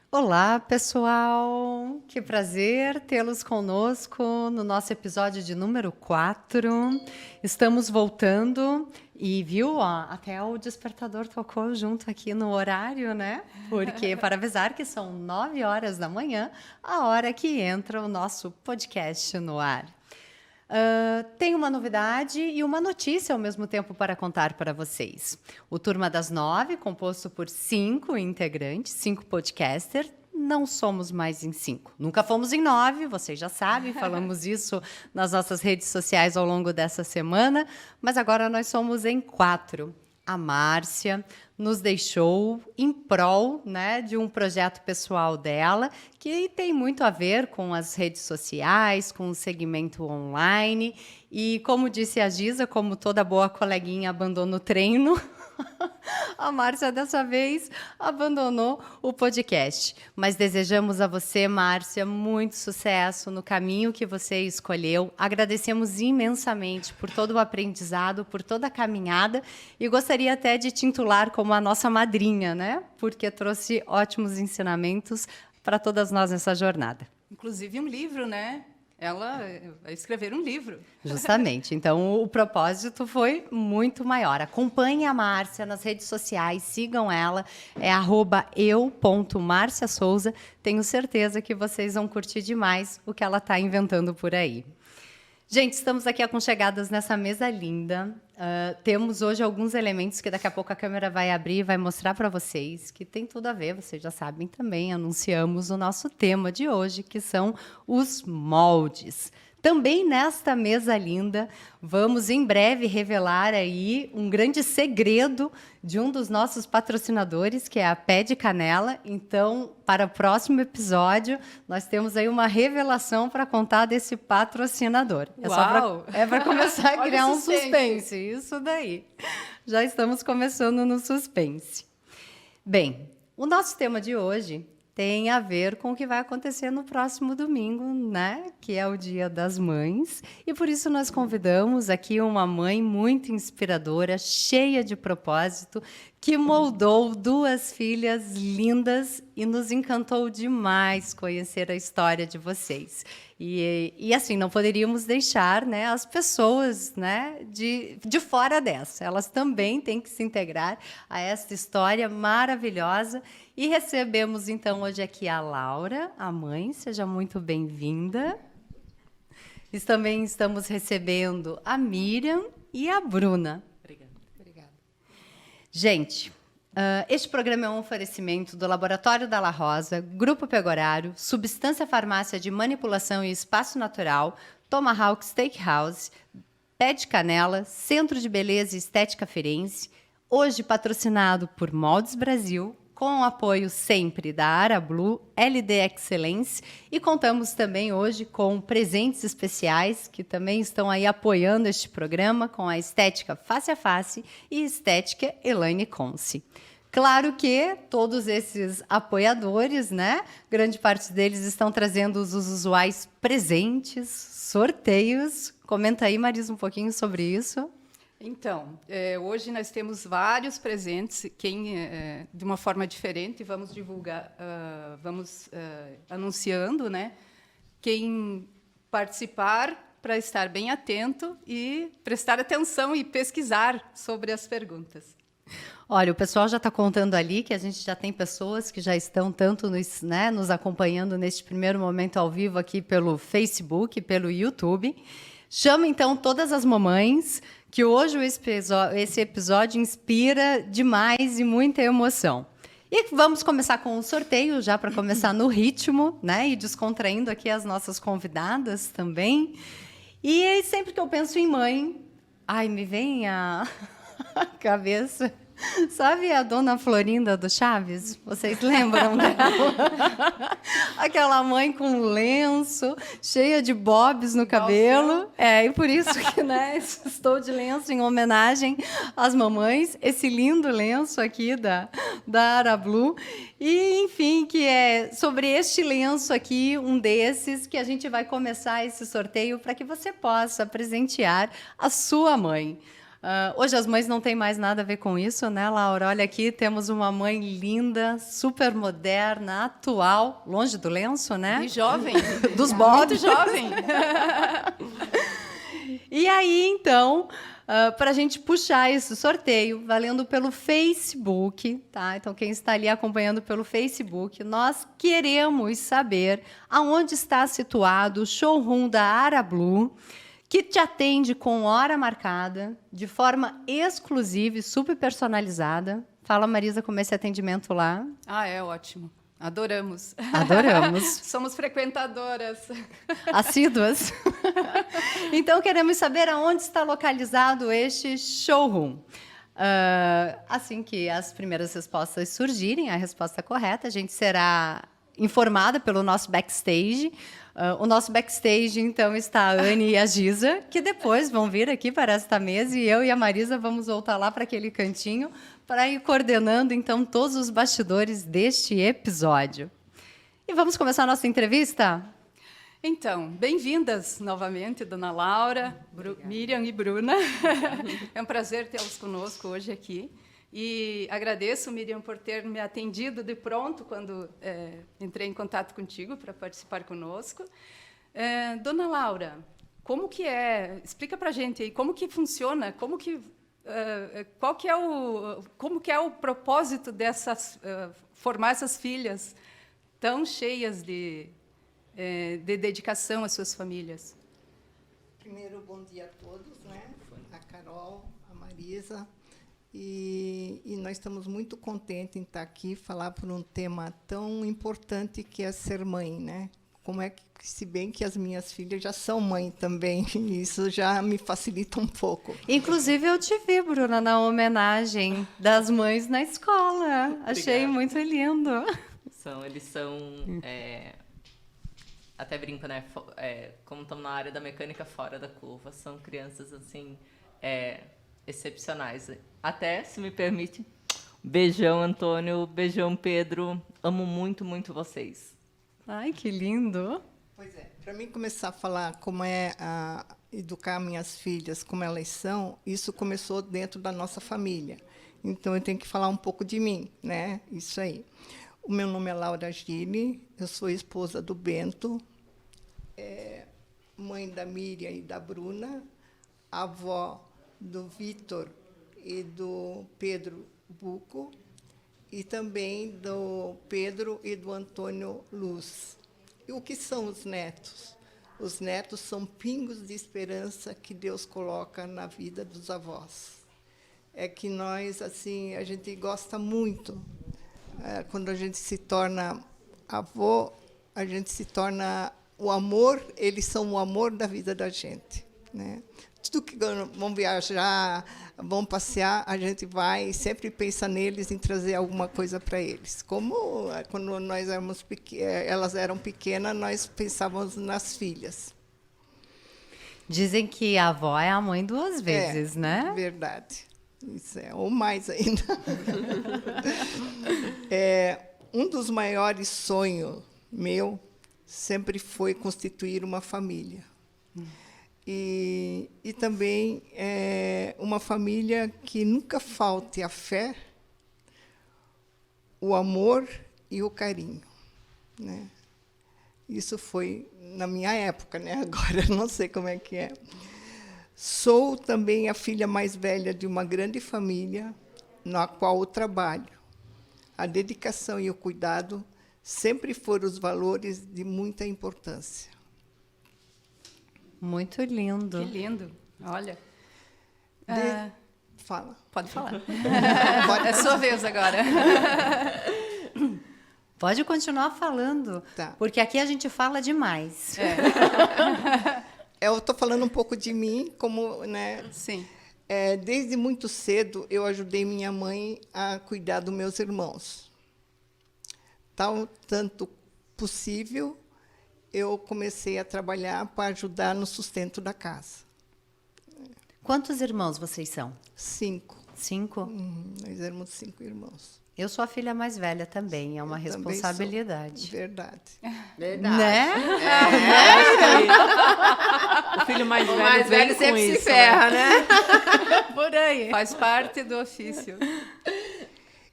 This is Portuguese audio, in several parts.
Olá, pessoal! Que prazer tê-los conosco no nosso episódio de número 4. Estamos voltando e viu, ó, até o despertador tocou junto aqui no horário, né? Porque para avisar que são 9 horas da manhã, a hora que entra o nosso podcast no ar. Tem uma novidade e uma notícia ao mesmo tempo para contar para vocês. O Turma das 9, composto por 5 integrantes, 5 podcasters, não somos mais em 5. Nunca fomos em 9, vocês já sabem, falamos isso nas nossas redes sociais ao longo dessa semana, mas agora nós somos em 4. A Márcia nos deixou em prol, né, de um projeto pessoal dela, que tem muito a ver com as redes sociais, com o segmento online. E, como disse a Giza, como toda boa coleguinha abandona o treino, a Márcia, dessa vez, abandonou o podcast. Mas desejamos a você, Márcia, muito sucesso no caminho que você escolheu. Agradecemos imensamente por todo o aprendizado, por toda a caminhada. E gostaria até de te intitular como a nossa madrinha, né? Porque trouxe ótimos ensinamentos para todas nós nessa jornada. Inclusive um livro, né? Ela vai escrever um livro. Justamente. Então, o propósito foi muito maior. Acompanhe a Márcia nas redes sociais, sigam ela, é @eu.marciasouza. Tenho certeza que vocês vão curtir demais o que ela está inventando por aí. Gente, estamos aqui aconchegadas nessa mesa linda. Temos hoje alguns elementos que daqui a pouco a câmera vai abrir e vai mostrar para vocês, que tem tudo a ver, vocês já sabem também, anunciamos o nosso tema de hoje, que são os moldes. Também nesta mesa linda, vamos em breve revelar aí um grande segredo de um dos nossos patrocinadores, que é a Pé de Canela. Então, para o próximo episódio, nós temos aí uma revelação para contar desse patrocinador. Uau! É para começar a criar um suspense. suspense, isso daí. Já estamos começando no suspense. Bem, o nosso tema de hoje tem a ver com o que vai acontecer no próximo domingo, né? Que é o Dia das Mães. E por isso nós convidamos aqui uma mãe muito inspiradora, cheia de propósito, que moldou 2 filhas lindas e nos encantou demais conhecer a história de vocês. E assim, não poderíamos deixar, né, as pessoas, né, de fora dessa. Elas também têm que se integrar a essa história maravilhosa. E recebemos, então, hoje aqui a Laura, a mãe. Seja muito bem-vinda. Também estamos recebendo a Miriam e a Bruna. Obrigada. Gente, este programa é um oferecimento do Laboratório da La Rosa, Grupo Pegorário, Substância Farmácia de Manipulação e Espaço Natural, Tomahawk Steakhouse, Pé de Canela, Centro de Beleza e Estética Firenze, hoje patrocinado por Moldes Brasil, com o apoio sempre da Arablu, LD Excellence, e contamos também hoje com presentes especiais que também estão aí apoiando este programa, com a Estética Face a Face e Estética Elaine Conce. Claro que todos esses apoiadores, né, grande parte deles estão trazendo os usuais presentes, sorteios. Comenta aí, Marisa, um pouquinho sobre isso. Então, hoje nós temos vários presentes, de uma forma diferente, vamos divulgar, vamos anunciando, né? Quem participar, para estar bem atento e prestar atenção e pesquisar sobre as perguntas. Olha, o pessoal já está contando ali que a gente já tem pessoas que já estão tanto nos acompanhando neste primeiro momento ao vivo aqui pelo Facebook, pelo YouTube. Chama, então, todas as mamães, que hoje esse episódio inspira demais e muita emoção. E vamos começar com o sorteio, já para começar no ritmo, né? E descontraindo aqui as nossas convidadas também. E sempre que eu penso em mãe, me vem a cabeça. Sabe a dona Florinda do Chaves? Vocês lembram dela? Aquela mãe com lenço, cheia de bobs no cabelo. E por isso que, né, estou de lenço em homenagem às mamães. Esse lindo lenço aqui da Arablu. E, enfim, que é sobre este lenço aqui, um desses, que a gente vai começar esse sorteio para que você possa presentear a sua mãe. Hoje as mães não têm mais nada a ver com isso, né, Laura? Olha aqui, temos uma mãe linda, super moderna, atual, longe do lenço, né? E jovem. Dos bobs. Muito jovem. E aí, então, para a gente puxar esse sorteio, valendo pelo Facebook, tá? Então, quem está ali acompanhando pelo Facebook, nós queremos saber aonde está situado o showroom da Arablu, que te atende com hora marcada, de forma exclusiva e super personalizada. Fala, Marisa, como é esse atendimento lá? É ótimo. Adoramos. Adoramos. Somos frequentadoras. Assíduas. Então, queremos saber aonde está localizado este showroom. Assim que as primeiras respostas surgirem, a resposta correta, a gente será informada pelo nosso backstage. O nosso backstage, então, está a Anne e a Giza, que depois vão vir aqui para esta mesa, e eu e a Marisa vamos voltar lá para aquele cantinho para ir coordenando, então, todos os bastidores deste episódio. E vamos começar a nossa entrevista? Então, bem-vindas novamente, Dona Laura, Miriam e Bruna. É um prazer tê-los conosco hoje aqui. E agradeço, Miriam, por ter me atendido de pronto quando entrei em contato contigo para participar conosco. Dona Laura, como que é? Explica para a gente aí como que funciona, como que é o propósito dessas formar essas filhas tão cheias de dedicação às suas famílias? Primeiro, bom dia a todos, né? A Carol, a Marisa. E nós estamos muito contentes em estar aqui falar por um tema tão importante que é ser mãe, né? Como é que, se bem que as minhas filhas já são mãe também, isso já me facilita um pouco. Inclusive, eu te vi, Bruna, na homenagem das mães na escola. Achei Obrigado. muito lindo. Eles são até brinco, né? Como estão na área da mecânica fora da curva, são crianças assim excepcionais. Até, se me permite, beijão, Antônio, beijão, Pedro. Amo muito, muito vocês. Ai, que lindo. Pois é, para mim começar a falar como é educar minhas filhas, como elas são, isso começou dentro da nossa família. Então, eu tenho que falar um pouco de mim, né? Isso aí. O meu nome é Laura Gili, eu sou esposa do Bento, mãe da Miriam e da Bruna, avó do Vitor e do Pedro Buco, e também do Pedro e do Antônio Luz. E o que são os netos? Os netos são pingos de esperança que Deus coloca na vida dos avós. É que nós, assim, a gente gosta muito. Quando a gente se torna avô, a gente se torna o amor, eles são o amor da vida da gente, né? Tudo que vão viajar, vão passear, a gente vai e sempre pensa neles, em trazer alguma coisa para eles. Como quando nós éramos elas eram pequenas, nós pensávamos nas filhas. Dizem que a avó é a mãe duas vezes, né? Verdade. Isso ou mais ainda. Um dos maiores sonhos meu sempre foi constituir uma família. E também uma família que nunca falte a fé, o amor e o carinho, né? Isso foi na minha época, né? Agora eu não sei como é que é. Sou também a filha mais velha de uma grande família, na qual o trabalho, a dedicação e o cuidado sempre foram os valores de muita importância. Muito lindo. Que lindo. Olha. Fala. Pode falar. É sua vez agora. Pode continuar falando, Tá. porque aqui a gente fala demais. Eu estou falando um pouco de mim, como, né? Sim. Desde muito cedo, eu ajudei minha mãe a cuidar dos meus irmãos. Tanto possível, eu comecei a trabalhar para ajudar no sustento da casa. Quantos irmãos vocês são? 5. 5? Nós éramos 5 irmãos. Eu sou a filha mais velha também, é uma Eu também sou. responsabilidade. Verdade. Verdade. Né? O filho mais O velho mais vem velho com sempre isso, se ferra, né? Por aí. Faz parte do ofício.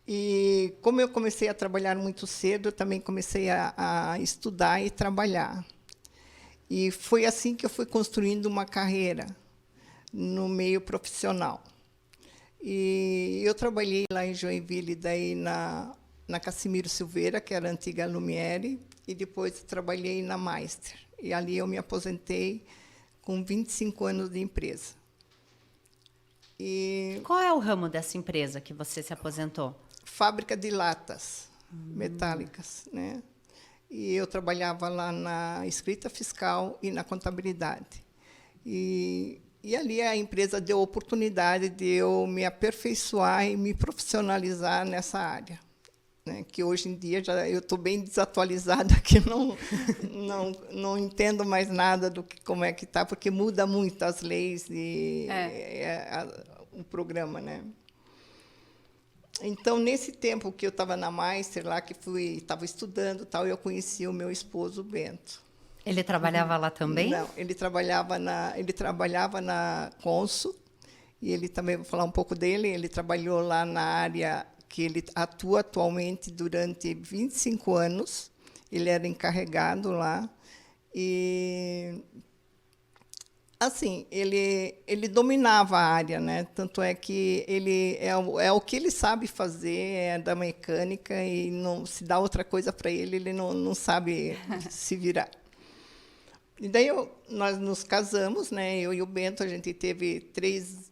E como eu comecei a trabalhar muito cedo, eu também comecei a estudar e trabalhar. E foi assim que eu fui construindo uma carreira no meio profissional. E eu trabalhei lá em Joinville, daí na Cassimiro Silveira, que era a antiga Lumiere, e depois trabalhei na Meister. E ali eu me aposentei com 25 anos de empresa. E Qual é o ramo dessa empresa que você se aposentou? fábrica de latas metálicas, né? E eu trabalhava lá na escrita fiscal e na contabilidade. E ali a empresa deu oportunidade de eu me aperfeiçoar e me profissionalizar nessa área, né? Que hoje em dia já eu estou bem desatualizada, que não entendo mais nada do que como é que está, porque muda muito as leis e o programa, né? Então, nesse tempo que eu estava na Meister, lá que estava estudando, tal, eu conheci o meu esposo Bento. Ele trabalhava lá também? Não, ele trabalhava na Consul, e ele também, vou falar um pouco dele, ele trabalhou lá na área que ele atua atualmente durante 25 anos, ele era encarregado lá, e assim, ele dominava a área, né? Tanto é que ele é o que ele sabe fazer, é da mecânica, e não se dá outra coisa para ele não sabe se virar. E daí nós nos casamos, né? Eu e o Bento, a gente teve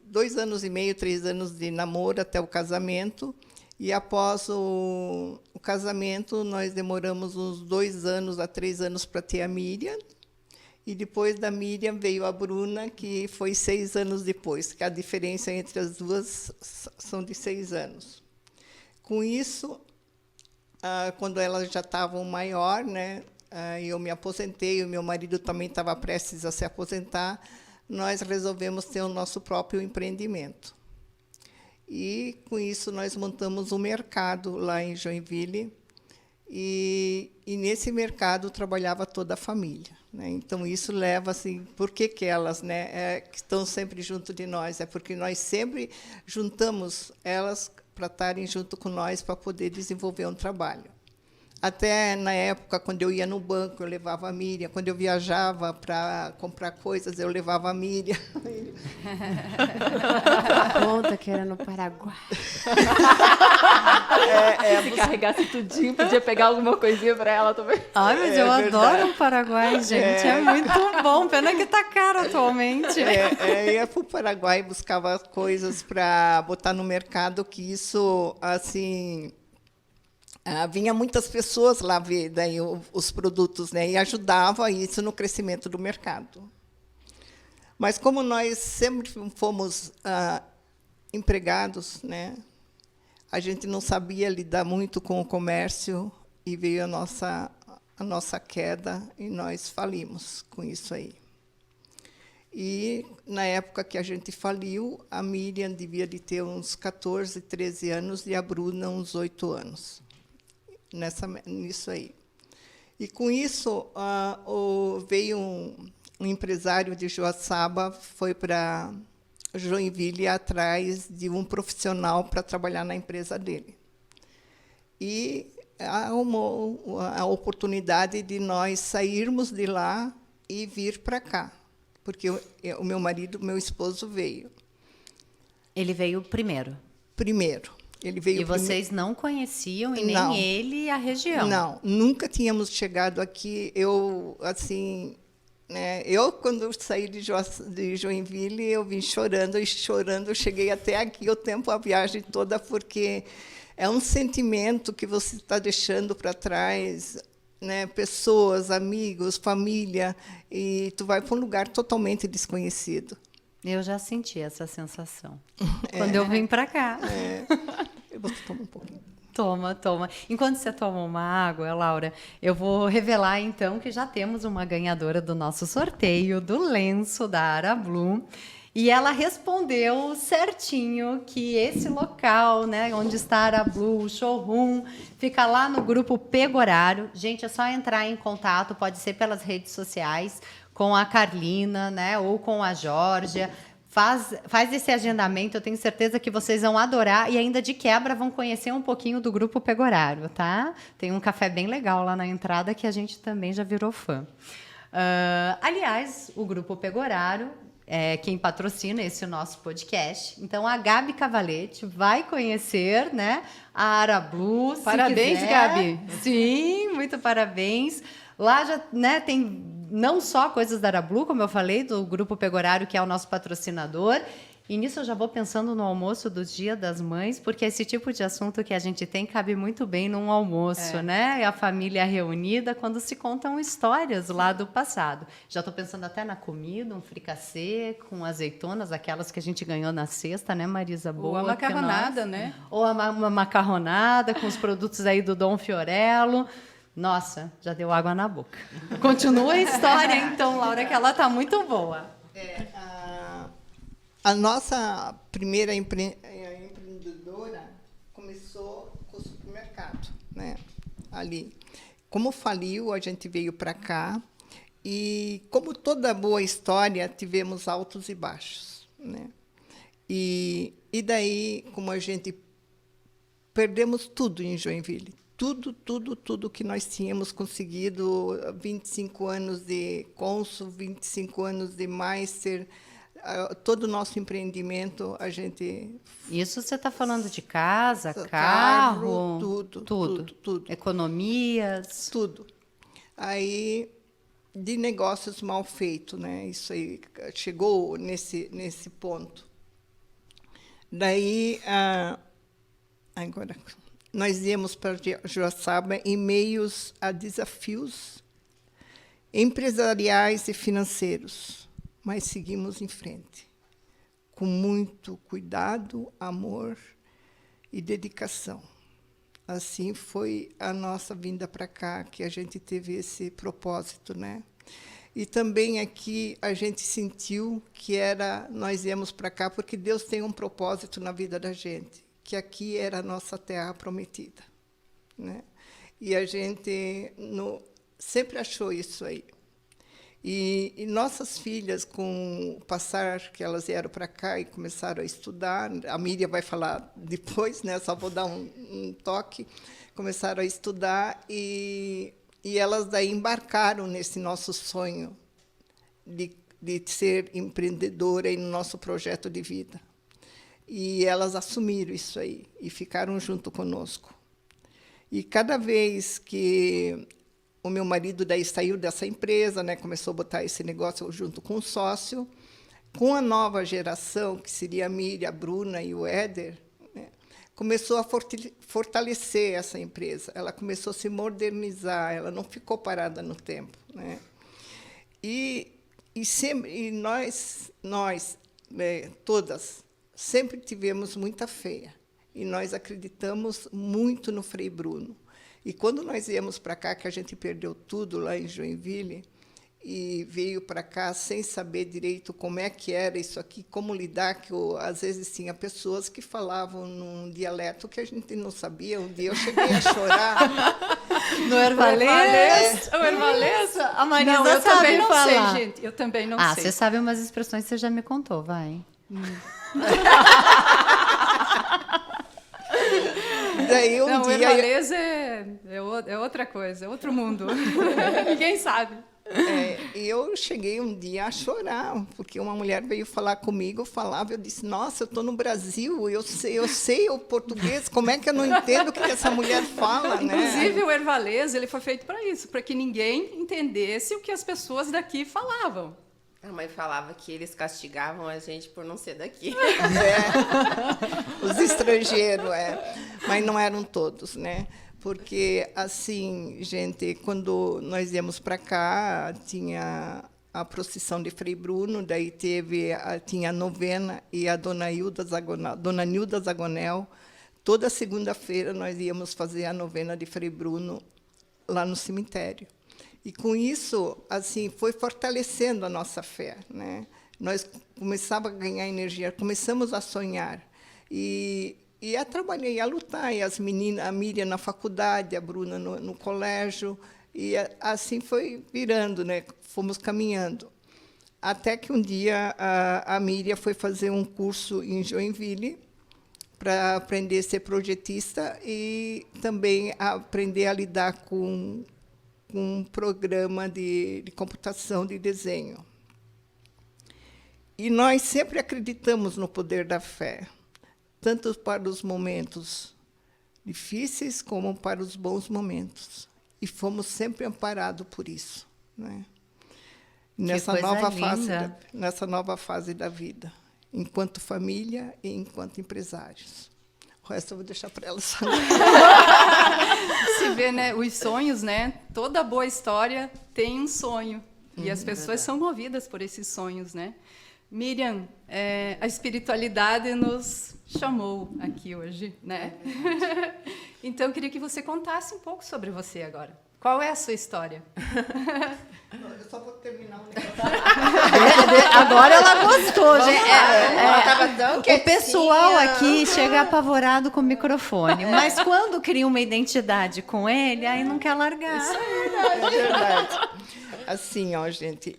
2 anos e meio, 3 anos de namoro até o casamento. E após o casamento, nós demoramos uns 2 anos a 3 anos para ter a Miriam. E depois da Miriam veio a Bruna, que foi 6 anos depois, que a diferença entre as duas são de 6 anos. Com isso, quando elas já estavam maior, né? Eu me aposentei, o meu marido também estava prestes a se aposentar, nós resolvemos ter o nosso próprio empreendimento. E, com isso, nós montamos um mercado lá em Joinville, e nesse mercado trabalhava toda a família, né? Então, isso leva, assim, por que elas, né, que estão sempre junto de nós? É porque nós sempre juntamos elas para estarem junto com nós para poder desenvolver um trabalho. Até na época, quando eu ia no banco, eu levava a Miriam. Quando eu viajava para comprar coisas, eu levava a Miriam. Conta que era no Paraguai. Se carregasse tudinho, podia pegar alguma coisinha para ela também. Ai, mas eu adoro o Paraguai, gente. É muito bom. Pena que está caro atualmente. Ia para o Paraguai e buscava coisas para botar no mercado, que isso, assim... vinha muitas pessoas lá ver daí os produtos, né, e ajudava isso no crescimento do mercado. Mas como nós sempre fomos empregados, né, a gente não sabia lidar muito com o comércio, e veio a nossa queda e nós falimos com isso aí. E, na época que a gente faliu, a Miriam devia de ter uns 14, 13 anos e a Bruna uns 8 anos. Nisso aí. E, com isso, veio um empresário de Joaçaba, foi para Joinville atrás de um profissional para trabalhar na empresa dele. E arrumou a oportunidade de nós sairmos de lá e vir para cá, porque o meu marido, meu esposo, veio. Ele veio primeiro. Primeiro. Ele veio e vocês não conheciam, e nem não. ele, a região? Não, nunca tínhamos chegado aqui. Eu, assim, né, quando eu saí de Joinville, eu vim chorando, eu cheguei até aqui o tempo, a viagem toda, porque é um sentimento que você está deixando para trás, né, pessoas, amigos, família, e tu vai para um lugar totalmente desconhecido. Eu já senti essa sensação quando eu vim para cá. Eu vou tomar um pouquinho. Toma. Enquanto você toma uma água, Laura, eu vou revelar, então, que já temos uma ganhadora do nosso sorteio do lenço da Ara Blue. E ela respondeu certinho que esse local, né, onde está a Arablu, o showroom, fica lá no grupo Pegorário. Gente, é só entrar em contato, pode ser pelas redes sociais, com a Carlina, né, ou com a Georgia. Faz esse agendamento, eu tenho certeza que vocês vão adorar e ainda de quebra vão conhecer um pouquinho do Grupo Pegorário, tá? Tem um café bem legal lá na entrada que a gente também já virou fã. Aliás, o Grupo Pegorário é quem patrocina esse nosso podcast. Então, a Gabi Cavalete vai conhecer, né, a Arablu. Parabéns, Gabi. Sim, muito parabéns. Lá já, né, tem não só coisas da Arablu, como eu falei, do Grupo Pegorário, que é o nosso patrocinador. E nisso eu já vou pensando no almoço do Dia das Mães, porque esse tipo de assunto que a gente tem cabe muito bem num almoço, né? A família reunida, quando se contam histórias lá do passado. Já estou pensando até na comida, um fricassê com azeitonas, aquelas que a gente ganhou na sexta, né, Marisa? Boa. Ou a macarronada, né? Ou uma macarronada com os produtos aí do Dom Fiorello. Nossa, já deu água na boca. Continua a história, então, Laura, que ela está muito boa. A nossa primeira empreendedora começou com o supermercado, né? Ali. Como faliu, a gente veio para cá e, como toda boa história, tivemos altos e baixos, né? E daí, como a gente perdemos tudo em Joinville, tudo que nós tínhamos conseguido, 25 anos de cônsul, 25 anos de Meister, todo o nosso empreendimento, a gente... Isso você está falando de casa, carro, tudo. Economias. Tudo. Aí, de negócios mal feitos, né? Isso aí chegou nesse ponto. Daí, agora... Nós íamos para Joaçaba em meios a desafios empresariais e financeiros, mas seguimos em frente, com muito cuidado, amor e dedicação. Assim foi a nossa vinda para cá, que a gente teve esse propósito, né? E também aqui a gente sentiu que nós íamos para cá porque Deus tem um propósito na vida da gente, que aqui era a nossa terra prometida, né? E a gente sempre achou isso aí. E nossas filhas, com o passar que elas vieram para cá e começaram a estudar, a Miriam vai falar depois, né? Só vou dar um toque, começaram a estudar e elas daí embarcaram nesse nosso sonho de ser empreendedora e no nosso projeto de vida. E elas assumiram isso aí e ficaram junto conosco. E cada vez que o meu marido daí saiu dessa empresa, né, começou a botar esse negócio junto com o sócio, com a nova geração, que seria a Miriam, a Bruna e o Éder, né, começou a fortalecer essa empresa. Ela começou a se modernizar, ela não ficou parada no tempo, né? E nós todas, sempre tivemos muita fé e nós acreditamos muito no Frei Bruno. E quando nós viemos para cá, que a gente perdeu tudo lá em Joinville, e veio para cá sem saber direito como é que era isso aqui, como lidar, que às vezes tinha pessoas que falavam num dialeto que a gente não sabia. Um dia eu cheguei a chorar. No Ervalês? O Ervalês? A Marisa Não, eu sabe também não falar. sei, gente. Eu também não sei. Você sabe umas expressões que você já me contou, vai. Daí Não, o dia Ervalês é outra coisa, é outro mundo. Ninguém sabe. eu cheguei um dia a chorar, porque uma mulher veio falar comigo, eu disse, nossa, eu estou no Brasil, eu sei o português, como é que eu não entendo o que essa mulher fala, né? Inclusive, o Ervalês ele foi feito para isso, para que ninguém entendesse o que as pessoas daqui falavam. A mãe falava que eles castigavam a gente por não ser daqui. Os estrangeiros, mas não eram todos, né? Porque, assim, gente, quando nós íamos para cá, tinha a procissão de Frei Bruno, daí tinha a novena e a Dona Nilda Zagonel. Toda segunda-feira nós íamos fazer a novena de Frei Bruno lá no cemitério. E, com isso, assim, foi fortalecendo a nossa fé, né? nós começávamos a ganhar energia, começamos a sonhar. E a trabalhar, e a lutar. E as meninas, a Miriam na faculdade, a Bruna no colégio. E assim foi virando, né? Fomos caminhando. Até que um dia a Miriam foi fazer um curso em Joinville para aprender a ser projetista e também aprender a lidar com um programa de computação de desenho. E nós sempre acreditamos no poder da fé, tanto para os momentos difíceis como para os bons momentos. E fomos sempre amparados por isso, né? Nessa nova fase da vida, enquanto família e enquanto empresários. O resto eu vou deixar para elas falar. Se vê, né, os sonhos, né? Toda boa história tem um sonho. E as pessoas são movidas por esses sonhos, né? Miriam, a espiritualidade nos chamou aqui hoje, né? Então, eu queria que você contasse um pouco sobre você agora. Qual é a sua história? Eu só vou terminar o negócio. Agora ela gostou, gente. Ela tava tão O quietinha. pessoal aqui chega apavorado com o microfone, mas quando cria uma identidade com ele, aí não quer largar. É verdade. Assim, ó, gente,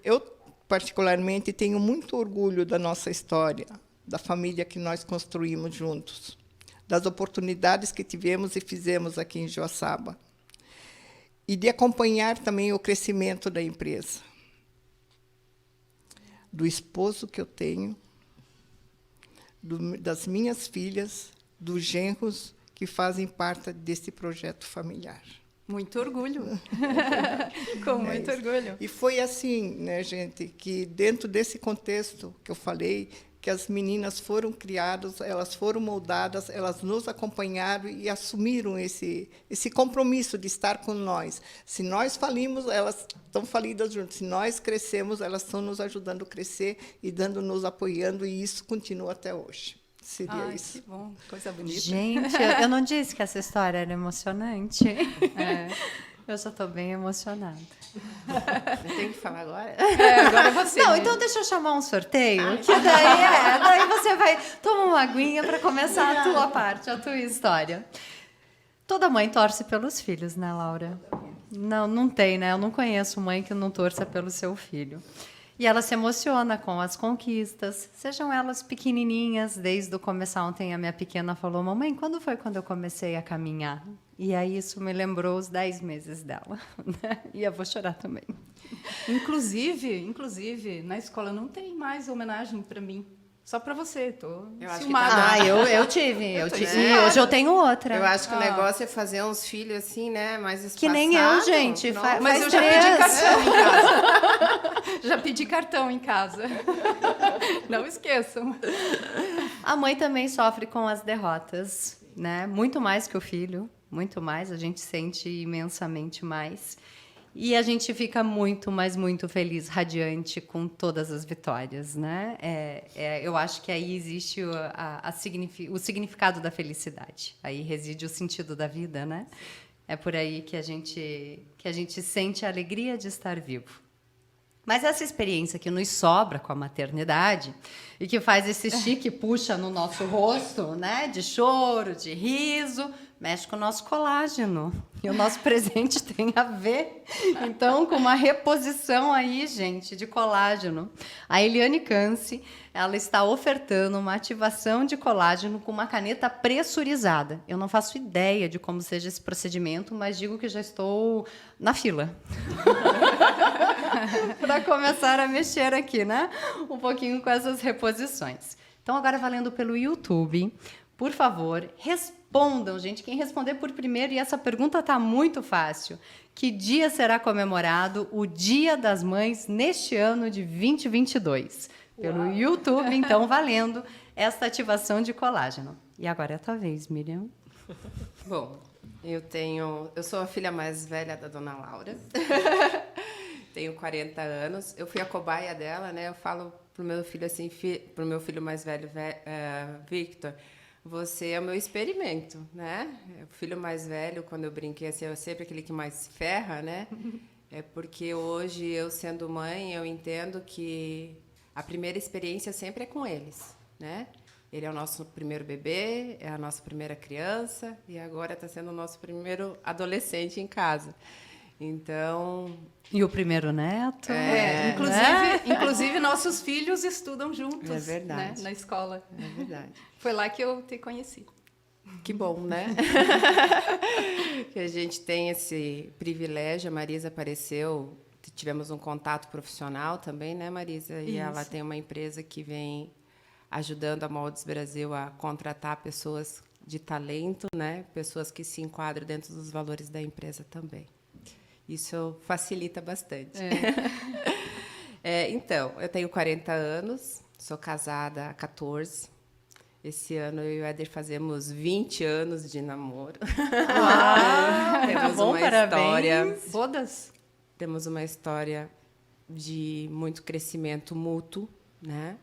eu particularmente tenho muito orgulho da nossa história, da família que nós construímos juntos, das oportunidades que tivemos e fizemos aqui em Joaçaba, e de acompanhar também o crescimento da empresa, do esposo que eu tenho, das minhas filhas, dos genros que fazem parte desse projeto familiar. Muito orgulho. Com muito orgulho. E foi assim, né, gente, que dentro desse contexto que eu falei, que as meninas foram criadas, elas foram moldadas, elas nos acompanharam e assumiram esse compromisso de estar com nós. Se nós falimos, elas estão falidas juntas. Se nós crescemos, elas estão nos ajudando a crescer e nos apoiando, e isso continua até hoje. Seria isso. Que bom, coisa bonita. Gente, eu não disse que essa história era emocionante. Eu só estou bem emocionada. Eu tenho que falar agora? Agora é você. Não, mesmo. então deixa eu chamar um sorteio, que daí você vai tomar uma aguinha para começar a tua parte, a tua história. Toda mãe torce pelos filhos, né, Laura? Não tem, né? Eu não conheço mãe que não torça pelo seu filho. E ela se emociona com as conquistas, sejam elas pequenininhas. Desde o começar ontem, a minha pequena falou: mamãe, quando foi quando eu comecei a caminhar? E aí isso me lembrou os 10 meses dela. Né? E eu vou chorar também. Inclusive, na escola não tem mais homenagem para mim. Só para você, tô Eu acho que ciumada. tá Eu tive. E hoje eu tenho outra. Eu acho que o negócio é fazer uns filhos assim, né? Mais espaçados. Que nem eu, gente. Nossa. Mas faz eu já 3. pedi cartão em casa. Já pedi cartão em casa. Não esqueçam. A mãe também sofre com as derrotas, né? Muito mais que o filho, muito mais. A gente sente imensamente mais. E a gente fica muito, mas muito feliz, radiante com todas as vitórias, né? Eu acho que aí existe o significado da felicidade. Aí reside o sentido da vida, né? É por aí que a gente sente a alegria de estar vivo. Mas essa experiência que nos sobra com a maternidade e que faz esse chique puxa no nosso rosto, né? De choro, de riso, mexe com o nosso colágeno. E o nosso presente tem a ver, então, com uma reposição aí, gente, de colágeno. A Eliane Canci, ela está ofertando uma ativação de colágeno com uma caneta pressurizada. Eu não faço ideia de como seja esse procedimento, mas digo que já estou na fila. Para começar a mexer aqui, né? Um pouquinho com essas reposições. Então, agora valendo pelo YouTube, por favor, respondam, gente. Quem responder por primeiro, e essa pergunta está muito fácil. Que dia será comemorado o Dia das Mães neste ano de 2022? Pelo YouTube, então, valendo esta ativação de colágeno. E agora é a tua vez, Miriam. Bom, eu sou a filha mais velha da dona Laura. Tenho 40 anos. Eu fui a cobaia dela, né? Eu falo pro meu filho assim, pro meu filho mais velho, Victor, você é o meu experimento, né? O filho mais velho, quando eu brinquei assim, eu sempre aquele que mais se ferra, né? É porque hoje, eu sendo mãe, eu entendo que a primeira experiência sempre é com eles, né? Ele é o nosso primeiro bebê, é a nossa primeira criança e agora está sendo o nosso primeiro adolescente em casa. Então, E o primeiro neto. Inclusive nossos filhos estudam juntos, É verdade. né, na escola. é verdade. Foi lá que eu te conheci. Que bom, né? Que a gente tem esse privilégio. A Marisa apareceu, tivemos um contato profissional também, né, Marisa? E ela tem uma empresa que vem ajudando a Moldes Brasil a contratar pessoas de talento, né? Pessoas que se enquadram dentro dos valores da empresa também. Isso facilita bastante. Então, eu tenho 40 anos, sou casada há 14. Esse ano eu e o Éder fazemos 20 anos de namoro. Temos bom, uma parabéns. história, Bodas? temos uma história de muito crescimento mútuo, né?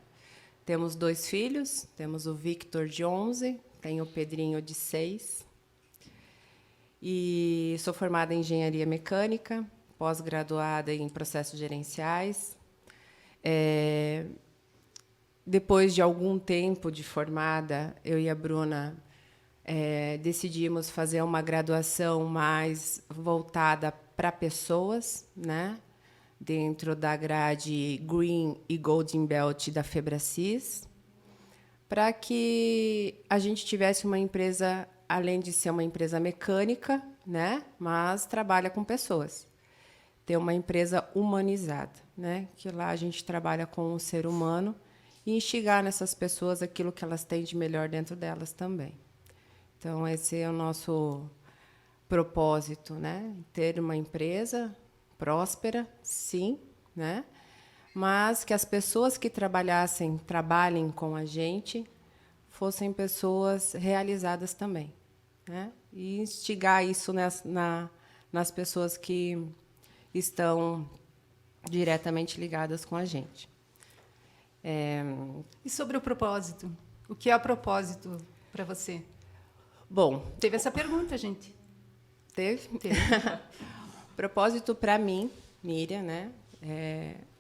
Temos 2 filhos, temos o Victor de 11, tem o Pedrinho de 6. E sou formada em engenharia mecânica, pós-graduada em processos gerenciais. Depois de algum tempo de formada, eu e a Bruna decidimos fazer uma graduação mais voltada para pessoas, né? Dentro da grade Green e Golden Belt da Febracis, para que a gente tivesse uma empresa, além de ser uma empresa mecânica, né? Mas trabalha com pessoas. Ter uma empresa humanizada, né? Que lá a gente trabalha com o ser humano e instigar nessas pessoas aquilo que elas têm de melhor dentro delas também. Então, esse é o nosso propósito, né? Ter uma empresa próspera, sim, né? Mas que as pessoas que trabalhem com a gente, fossem pessoas realizadas também, né? E instigar isso nas pessoas que estão diretamente ligadas com a gente. E sobre o propósito? O que é o propósito para você? Bom, Teve essa pergunta, gente. teve? Teve. Propósito para mim, Miriam, né?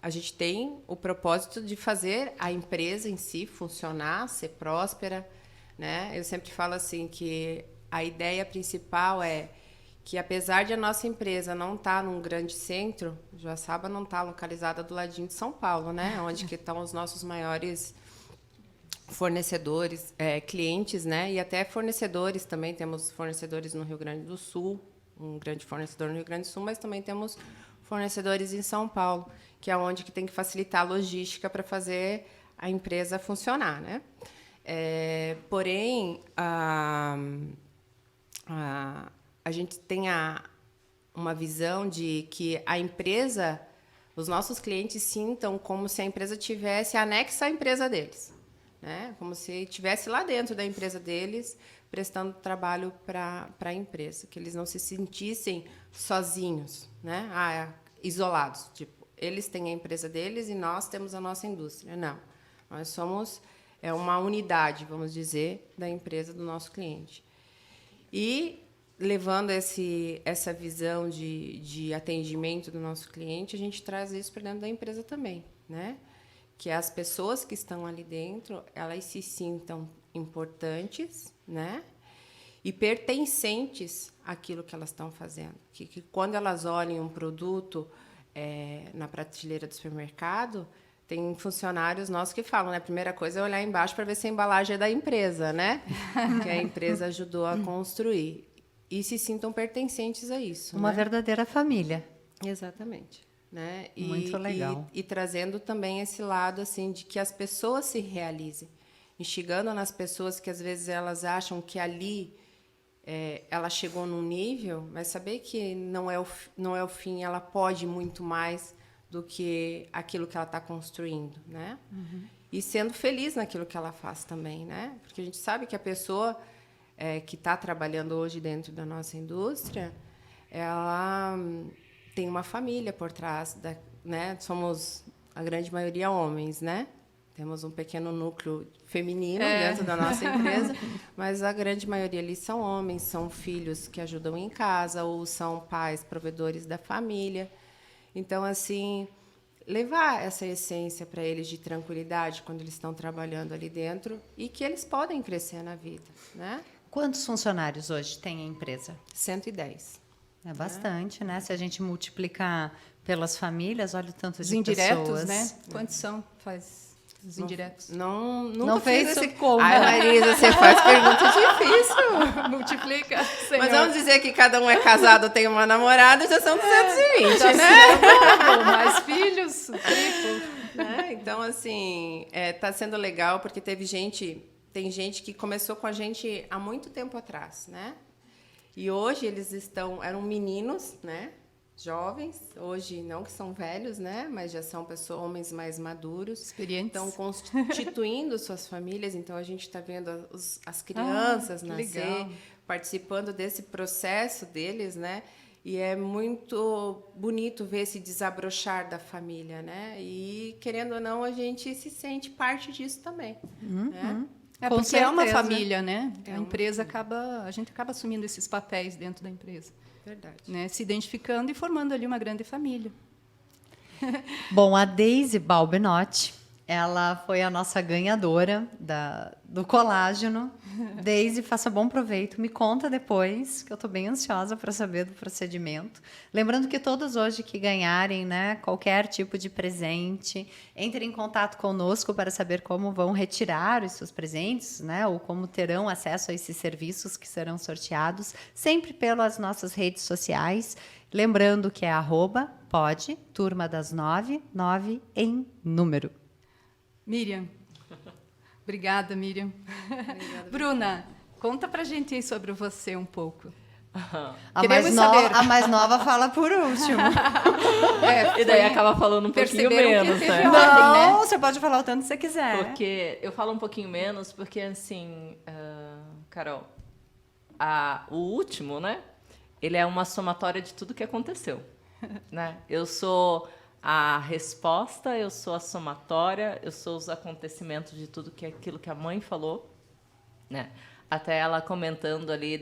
A gente tem o propósito de fazer a empresa em si funcionar, ser próspera, né? Eu sempre falo assim que a ideia principal é que, apesar de a nossa empresa não estar num grande centro, Joaçaba não está localizada do ladinho de São Paulo, né? Onde que estão os nossos maiores fornecedores, clientes, né? E até fornecedores também. Temos fornecedores no Rio Grande do Sul, um grande fornecedor no Rio Grande do Sul, mas também temos fornecedores em São Paulo, que é onde que tem que facilitar a logística para fazer a empresa funcionar, né? Porém, a gente tem uma visão de que a empresa, os nossos clientes sintam como se a empresa tivesse anexa à empresa deles, né? Como se estivesse lá dentro da empresa deles, prestando trabalho para a empresa, que eles não se sentissem sozinhos, né? Isolados. Tipo, eles têm a empresa deles e nós temos a nossa indústria. Não. Nós somos uma unidade, vamos dizer, da empresa do nosso cliente. E, levando essa visão de atendimento do nosso cliente, a gente traz isso para dentro da empresa também, né? Que as pessoas que estão ali dentro, elas se sintam importantes, né? E pertencentes àquilo que elas estão fazendo. Que quando elas olhem um produto na prateleira do supermercado, tem funcionários nossos que falam, né? A primeira coisa é olhar embaixo para ver se a embalagem é da empresa, né? Que a empresa ajudou a construir. E se sintam pertencentes a isso. Uma né? verdadeira família. Exatamente. Né? Muito legal. E trazendo também esse lado assim de que as pessoas se realizem, instigando nas pessoas que às vezes elas acham que ali ela chegou num nível, mas saber que não é o fim, ela pode muito mais do que aquilo que ela está construindo, né? Uhum. E sendo feliz naquilo que ela faz também, né? Porque a gente sabe que a pessoa que está trabalhando hoje dentro da nossa indústria, ela tem uma família por trás, né? Somos a grande maioria homens, né? Temos um pequeno núcleo feminino dentro da nossa empresa, mas a grande maioria ali são homens, são filhos que ajudam em casa ou são pais provedores da família. Então, assim, levar essa essência para eles de tranquilidade quando eles estão trabalhando ali dentro e que eles podem crescer na vida, né? Quantos funcionários hoje tem a empresa? 110. É bastante, né? Se a gente multiplicar pelas famílias, olha o tanto Os de indiretos, pessoas. né? Quantos são? Faz os indiretos. Nunca Não fez fiz esse... conta. Ai, Marisa, você faz pergunta difícil. Multiplica, senhor. Mas vamos dizer que cada um é casado, tem uma namorada, já são 220, Já né? se mais filhos, triplo. Né? Então, assim, tá sendo legal, porque tem gente que começou com a gente há muito tempo atrás, né? E hoje eles eram meninos, né? Jovens, hoje não que são velhos, né? Mas já são homens mais maduros. Experientes. Estão constituindo suas famílias, então a gente está vendo as crianças nascer, legal. participando desse processo deles, né? E é muito bonito ver esse desabrochar da família, né? E, querendo ou não, a gente se sente parte disso também, né? Com Porque é uma certeza. família, né? A gente acaba assumindo esses papéis dentro da empresa, Verdade. né? Se identificando e formando ali uma grande família. Bom, a Deise Balbinotti, ela foi a nossa ganhadora do colágeno. Deise, faça bom proveito. Me conta depois, que eu estou bem ansiosa para saber do procedimento. Lembrando que todos hoje que ganharem, né, qualquer tipo de presente, entrem em contato conosco para saber como vão retirar os seus presentes, né, ou como terão acesso a esses serviços que serão sorteados, sempre pelas nossas redes sociais. Lembrando que é @pode, turma das 9, 9 em número. Miriam. Obrigada, Miriam. Bruna, conta pra gente aí sobre você um pouco. Queremos saber. A mais nova fala por último. E daí acaba falando um pouquinho perceberam que menos, teve né? ordem, né? Não, você pode falar o tanto que você quiser. Porque eu falo um pouquinho menos, porque assim, Carol, o último, né? Ele é uma somatória de tudo que aconteceu, né? Eu sou a resposta, eu sou a somatória, eu sou os acontecimentos de tudo aquilo que a mãe falou, né? Até ela comentando ali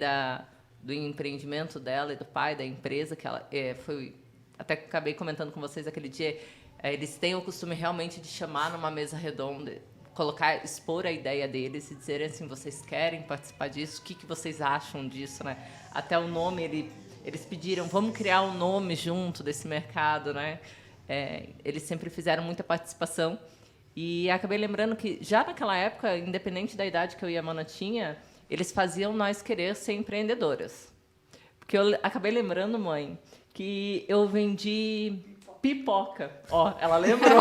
do empreendimento dela e do pai, da empresa, que ela foi... Até acabei comentando com vocês aquele dia, eles têm o costume realmente de chamar numa mesa redonda, expor a ideia deles e dizer assim, vocês querem participar disso? O que vocês acham disso, né? Até o nome, eles pediram, vamos criar um nome junto desse mercado, né? Eles sempre fizeram muita participação e acabei lembrando que já naquela época, independente da idade que eu e a Mana tinha, eles faziam nós querer ser empreendedoras. Porque eu acabei lembrando, mãe, que eu vendi pipoca. Ó, ela lembrou.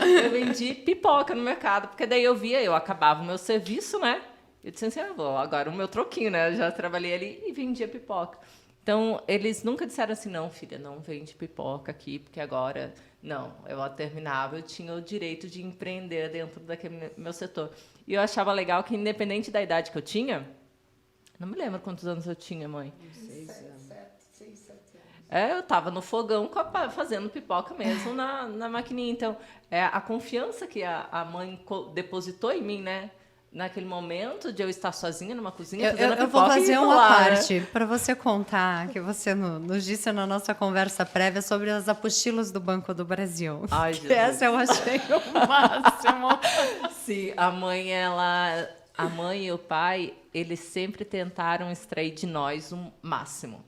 Eu vendi pipoca no mercado, porque daí eu acabava o meu serviço, né? Eu disse assim, agora o meu troquinho, né? Eu já trabalhei ali e vendia pipoca. Então, eles nunca disseram assim, não, filha, não vende pipoca aqui, porque agora... Não, eu terminava, eu tinha o direito de empreender dentro daquele meu setor. E eu achava legal que, independente da idade que eu tinha... Não me lembro quantos anos eu tinha, mãe. 6 anos. Eu estava no fogão fazendo pipoca mesmo na maquininha. Então, a confiança que a mãe depositou em mim, né? Naquele momento de eu estar sozinha numa cozinha fazendo a pipoca. Eu vou fazer uma falar, parte para você contar, que você nos disse na nossa conversa prévia sobre as apostilas do Banco do Brasil. Ai, Que Jesus. essa eu achei o máximo. Sim, a mãe e o pai, eles sempre tentaram extrair de nós o máximo.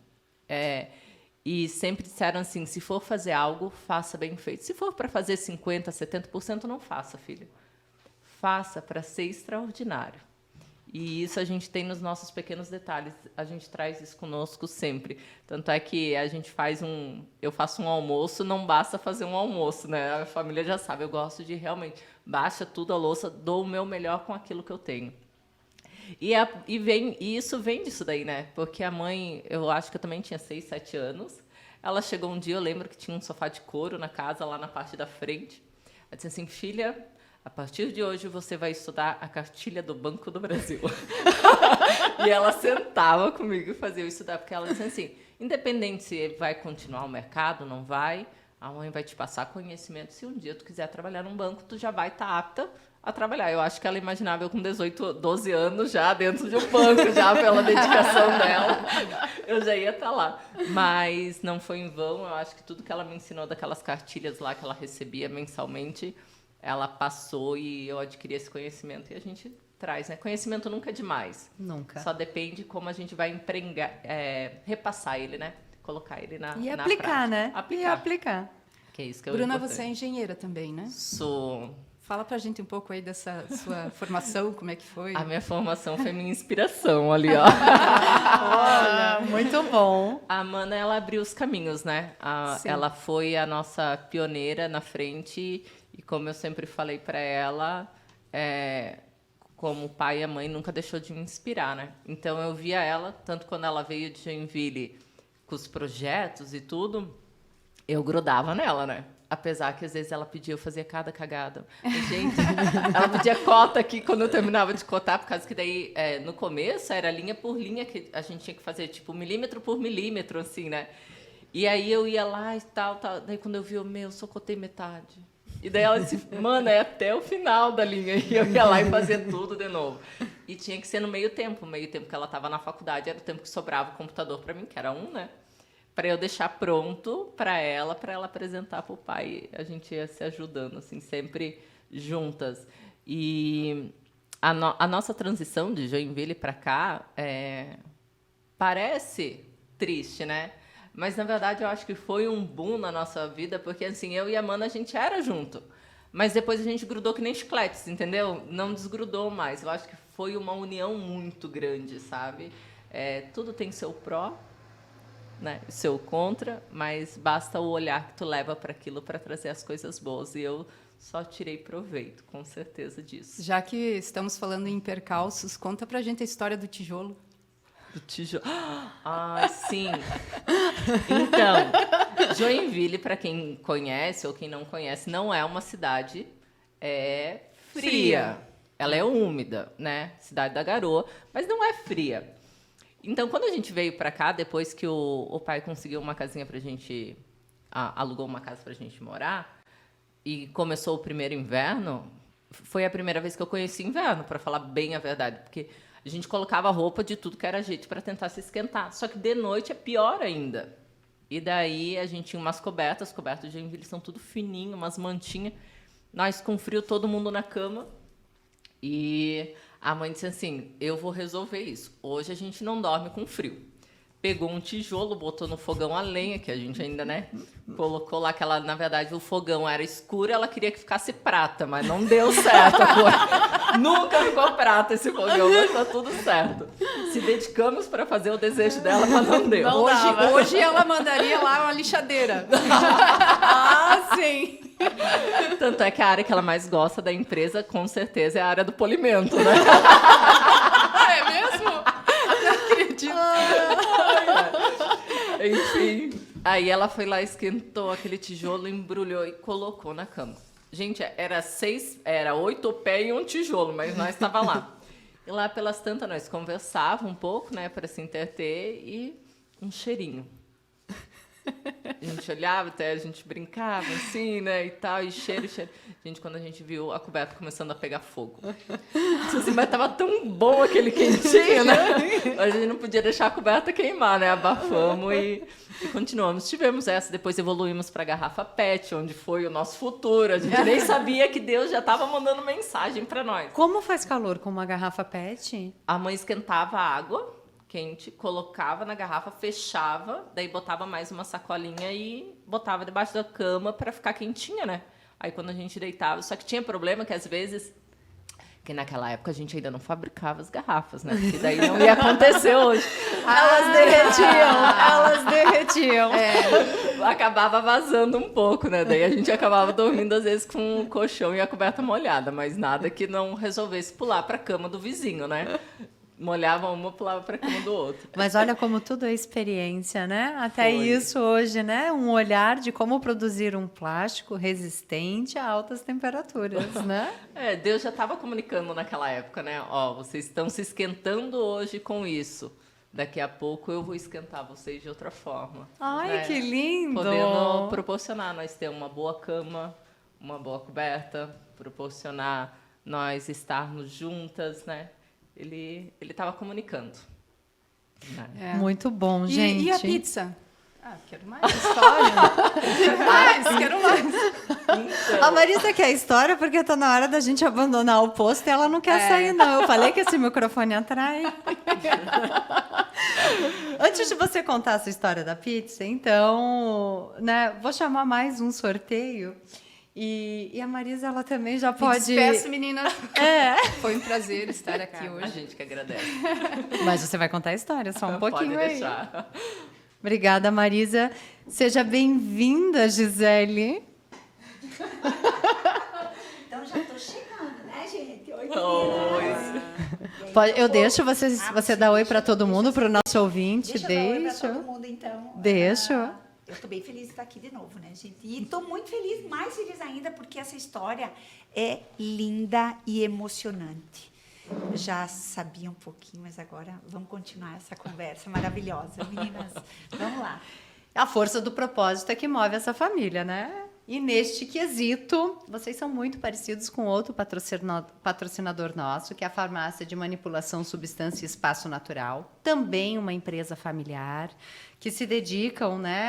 E sempre disseram assim, se for fazer algo, faça bem feito. Se for para fazer 50%, 70%, não faça, filho. Faça para ser extraordinário. E isso a gente tem nos nossos pequenos detalhes. A gente traz isso conosco sempre. Tanto é que eu faço um almoço, não basta fazer um almoço, né? A família já sabe, eu gosto de realmente... Baixa tudo a louça, dou o meu melhor com aquilo que eu tenho. E isso vem disso daí, né? Porque a mãe, eu acho que eu também tinha 6, 7 anos. Ela chegou um dia, eu lembro que tinha um sofá de couro na casa, lá na parte da frente. Ela disse assim, filha, a partir de hoje você vai estudar a cartilha do Banco do Brasil. E ela sentava comigo e fazia eu estudar, porque ela disse assim, independente se vai continuar o mercado, não vai, a mãe vai te passar conhecimento. Se um dia tu quiser trabalhar num banco, tu já vai estar apta a trabalhar. Eu acho que ela imaginava eu com 18, 12 anos já dentro de um banco, já pela dedicação dela. Eu já ia estar lá. Mas não foi em vão. Eu acho que tudo que ela me ensinou daquelas cartilhas lá que ela recebia mensalmente, ela passou e eu adquiri esse conhecimento. E a gente traz, né? Conhecimento nunca é demais. Nunca. Só depende como a gente vai repassar ele, né? Colocar ele na E na aplicar, prática. né? Aplicar. E aplicar. Que é isso que é o Bruna, importante. você é engenheira também, né? Sou. Fala pra gente um pouco aí dessa sua formação, como é que foi? A minha formação foi minha inspiração ali, ó. Olha, muito bom. A Amanda, ela abriu os caminhos, né? Sim. Ela foi a nossa pioneira na frente e como eu sempre falei para ela, como o pai e a mãe nunca deixou de me inspirar, né? Então eu via ela, tanto quando ela veio de Joinville com os projetos e tudo, eu grudava nela, né? Apesar que às vezes ela pedia, eu fazia cada cagada. E, gente, ela pedia cota aqui quando eu terminava de cotar, por causa que daí, no começo, era linha por linha que a gente tinha que fazer, tipo, milímetro por milímetro, assim, né? E aí eu ia lá e tal. Daí quando eu vi, eu só cotei metade. E daí ela disse, mano, é até o final da linha. E eu ia lá e fazia tudo de novo. E tinha que ser no meio tempo. O meio tempo que ela estava na faculdade era o tempo que sobrava o computador para mim, que era né? Para eu deixar pronto para ela apresentar para o pai. A gente ia se ajudando, assim, sempre juntas. E a nossa transição de Joinville para cá parece triste, né? Mas, na verdade, eu acho que foi um boom na nossa vida, porque, assim, eu e a Amanda, a gente era junto. Mas depois a gente grudou que nem chicletes, entendeu? Não desgrudou mais. Eu acho que foi uma união muito grande, sabe? Tudo tem seu pró, né, seu contra, mas basta o olhar que tu leva para aquilo para trazer as coisas boas. E eu só tirei proveito, com certeza disso. Já que estamos falando em percalços, conta pra gente a história do tijolo. Do tijolo. Ai, sim. Então, Joinville, para quem conhece ou quem não conhece, não é uma cidade fria. Ela é úmida, né? Cidade da Garoa, mas não é fria. Então, quando a gente veio para cá, depois que o pai conseguiu uma casinha pra gente, alugou uma casa pra gente morar, e começou o primeiro inverno, foi a primeira vez que eu conheci inverno, para falar bem a verdade, porque a gente colocava roupa de tudo que era jeito para tentar se esquentar. Só que de noite é pior ainda. E daí a gente tinha umas cobertas, as cobertas de Joinville são tudo fininho, umas mantinhas. Nós com frio, todo mundo na cama. E a mãe disse assim, eu vou resolver isso. Hoje a gente não dorme com frio. Pegou um tijolo, botou no fogão a lenha, que a gente ainda, né, colocou lá, que ela, na verdade, o fogão era escuro, ela queria que ficasse prata, mas não deu certo a cor. Nunca ficou prata esse fogão, mas tá tudo certo. Se dedicamos para fazer o desejo dela, mas não deu. Hoje ela mandaria lá uma lixadeira. Sim! Tanto é que a área que ela mais gosta da empresa, com certeza, é a área do polimento, né? É mesmo? Não acredito. Enfim, aí ela foi lá, esquentou aquele tijolo, embrulhou e colocou na cama. Gente, era 8 pés e um tijolo, mas nós estava lá. E lá pelas tantas nós conversávamos um pouco, né, para se entreter e um cheirinho. A gente olhava, até a gente brincava assim, né, e tal, e cheiro. Gente, quando a gente viu a coberta começando a pegar fogo. Assim, mas tava tão bom aquele quentinho, né? Mas a gente não podia deixar a coberta queimar, né? Abafamos e continuamos. Tivemos essa, depois evoluímos para a garrafa PET, onde foi o nosso futuro. A gente nem sabia que Deus já estava mandando mensagem para nós. Como faz calor com uma garrafa PET? A mãe esquentava a água quente, colocava na garrafa, fechava, daí botava mais uma sacolinha e botava debaixo da cama para ficar quentinha, né? Aí quando a gente deitava, só que tinha problema que às vezes, que naquela época a gente ainda não fabricava as garrafas, né? Porque daí não ia acontecer hoje. Elas derretiam. Acabava vazando um pouco, né? Daí a gente acabava dormindo às vezes com o colchão e a coberta molhada, mas nada que não resolvesse pular para a cama do vizinho, né? Molhava uma, pulava para a cama do outro. Mas olha como tudo é experiência, né? Até Foi. isso hoje, né? Um olhar de como produzir um plástico resistente a altas temperaturas, né? Deus já estava comunicando naquela época, né? Ó, vocês estão se esquentando hoje com isso. Daqui a pouco eu vou esquentar vocês de outra forma. Ai, né? que lindo! Podendo proporcionar nós ter uma boa cama, uma boa coberta, proporcionar nós estarmos juntas, né? Ele estava comunicando. Né? É. Muito bom, gente. E a pizza? Ah, quero mais história. quero mais. Então, A Marisa quer a história porque tá na hora da gente abandonar o posto e ela não quer sair, não. Eu falei que esse microfone atrai. Antes de você contar essa história da pizza, então, né, vou chamar mais um sorteio. E a Marisa, ela também já Me pode... despeço, meninas. É, Foi um prazer estar aqui a hoje. gente que agradece. mas você vai contar a história só um pouquinho Pode aí. deixar. Obrigada, Marisa. Seja bem-vinda, Gisele. Então já estou chegando, né, gente? Oi, Oi. Pode, eu deixo você dar oi para todo mundo, para o nosso ouvinte. Deixa eu dar oi para Deixa. todo mundo, então. Deixa. Eu estou bem feliz de estar aqui de novo, né, gente? E estou muito feliz, mais feliz ainda, porque essa história é linda e emocionante. Eu já sabia um pouquinho, mas agora vamos continuar essa conversa maravilhosa. Meninas, vamos lá. A força do propósito é que move essa família, né? E neste quesito, vocês são muito parecidos com outro patrocinador nosso, que é a Farmácia de Manipulação Substância e Espaço Natural, também uma empresa familiar, que se dedicam, né,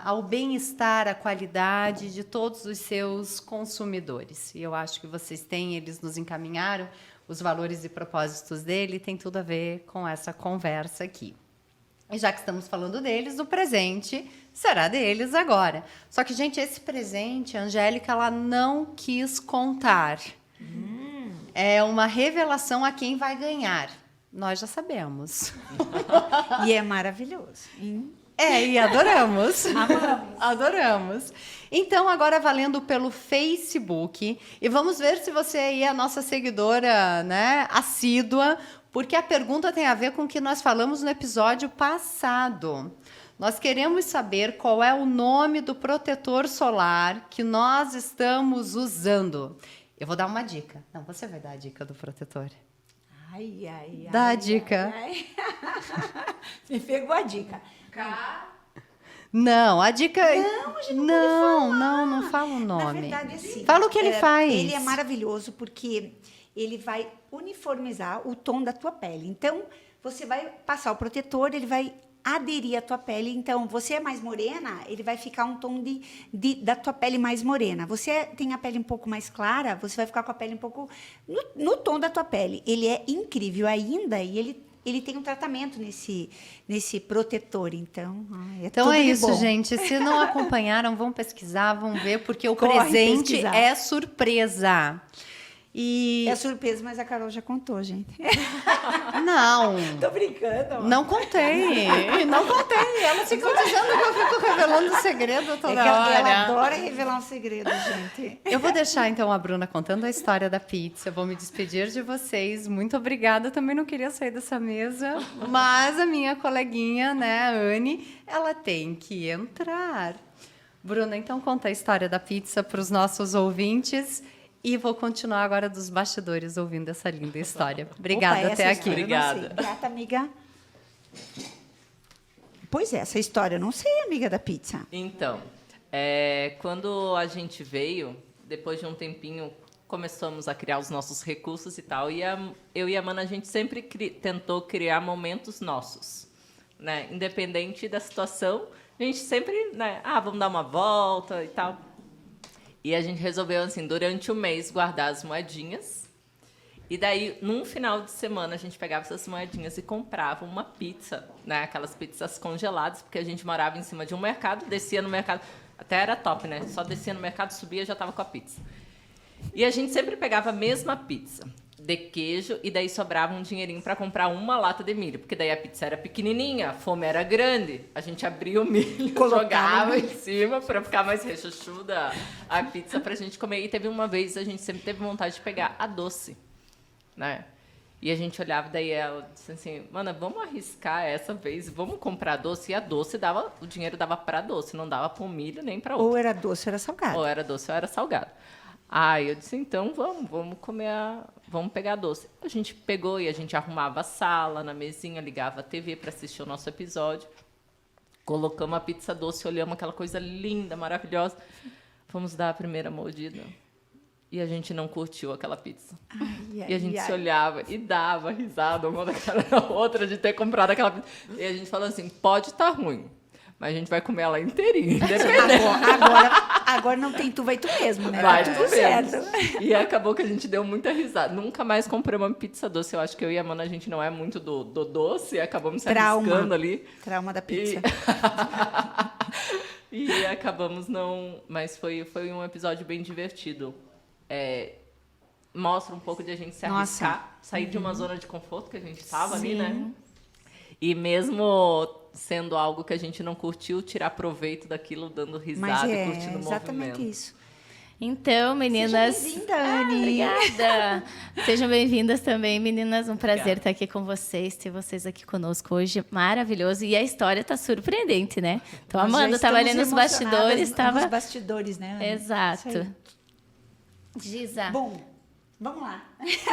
ao bem-estar, à qualidade de todos os seus consumidores. E eu acho que vocês têm, eles nos encaminharam, os valores e propósitos dele, tem tudo a ver com essa conversa aqui. E já que estamos falando deles, o presente será deles agora. Só que, gente, esse presente, a Angélica, ela não quis contar. É uma revelação a quem vai ganhar. Nós já sabemos. E é maravilhoso. E adoramos. Adoramos. Então, agora valendo pelo Facebook. E vamos ver se você aí é a nossa seguidora, né, assídua, porque a pergunta tem a ver com o que nós falamos no episódio passado. Nós queremos saber qual é o nome do protetor solar que nós estamos usando. Eu vou dar uma dica. Não, você vai dar a dica do protetor. Ai, ai, ai. Dá a dica. Ai. Me pegou a dica. Não, a dica... Não, a gente não fala o Na nome. verdade, assim, Fala o que ele faz. Ele é maravilhoso porque ele vai uniformizar o tom da tua pele. Então, você vai passar o protetor, ele vai aderir à tua pele. Então, você é mais morena, ele vai ficar um tom da tua pele mais morena. Você tem a pele um pouco mais clara, você vai ficar com a pele um pouco no tom da tua pele. Ele é incrível ainda e ele tem um tratamento nesse protetor, então Então tudo é de isso, bom. gente. Se não acompanharam, vão pesquisar, vão ver, porque o Corre presente pesquisar. é surpresa. E É surpresa, mas a Carol já contou, gente. não, Tô brincando. não contei. Elas ficam dizendo que eu fico revelando segredo É toda que ela hora. adora revelar um segredo, gente. Eu vou deixar, então, a Bruna contando a história da pizza. Eu vou me despedir de vocês. Muito obrigada. Eu também não queria sair dessa mesa, mas a minha coleguinha, né, a Anne, ela tem que entrar. Bruna, então conta a história da pizza para os nossos ouvintes e vou continuar agora dos bastidores ouvindo essa linda história. Obrigada Opa, até essa aqui. história eu não sei. Obrigada. Grata, amiga. Pois é, essa história eu não sei, amiga da pizza. Então, quando a gente veio, depois de um tempinho, começamos a criar os nossos recursos e tal, e eu e a Mana, a gente sempre tentou criar momentos nossos, né? Independente da situação, a gente sempre, né? Vamos dar uma volta e tal. E a gente resolveu, assim, durante o mês, guardar as moedinhas. E daí, num final de semana, a gente pegava essas moedinhas e comprava uma pizza, né? Aquelas pizzas congeladas, porque a gente morava em cima de um mercado, descia no mercado, até era top, né? Só descia no mercado, subia e já estava com a pizza. E a gente sempre pegava a mesma pizza de queijo e daí sobrava um dinheirinho para comprar uma lata de milho, porque daí a pizza era pequenininha, a fome era grande, a gente abria o milho, jogava em cima para ficar mais rechuchuda a pizza pra gente comer. E teve uma vez, a gente sempre teve vontade de pegar a doce, né? E a gente olhava, daí ela disse assim, Mana, vamos arriscar essa vez, vamos comprar doce. E a doce o dinheiro dava para doce, não dava para o milho nem para outra. Ou era doce ou era salgado. Ou era doce ou era salgado. Aí eu disse, então vamos comer vamos pegar doce. A gente pegou e a gente arrumava a sala, na mesinha, ligava a TV para assistir o nosso episódio. Colocamos a pizza doce, olhamos aquela coisa linda, maravilhosa. Fomos dar a primeira mordida. e a gente não curtiu aquela pizza. Ai, E a gente ai, se ai. olhava e dava risada uma da cara da outra de ter comprado aquela pizza. E a gente falou assim, pode estar ruim, mas a gente vai comer ela inteirinha, independente. Agora não tem tu, vai tu mesmo, né? Vai Tá tu tudo mesmo. certo. E acabou que a gente deu muita risada. Nunca mais comprei uma pizza doce. Eu acho que eu e a Amanda, a gente não é muito do doce. E acabamos se arriscando ali. Trauma da pizza. E acabamos não... Mas foi um episódio bem divertido. Mostra um pouco de a gente se Nossa. arriscar. Sair de uma zona de conforto que a gente estava ali, né? E mesmo sendo algo que a gente não curtiu, tirar proveito daquilo, dando risada Mas e curtindo o exatamente movimento. isso. Então, meninas. Seja bem-vinda, Anne. Obrigada. Sejam bem-vindas também, meninas. Um prazer Obrigada. estar aqui com vocês, ter vocês aqui conosco hoje. Maravilhoso. E a história está surpreendente, né? Então, a Nós já Amanda estava ali estamos nos bastidores. emocionadas Estava... Nos bastidores, né, Anne? Exato. Isso aí. Giza. Bom, vamos lá.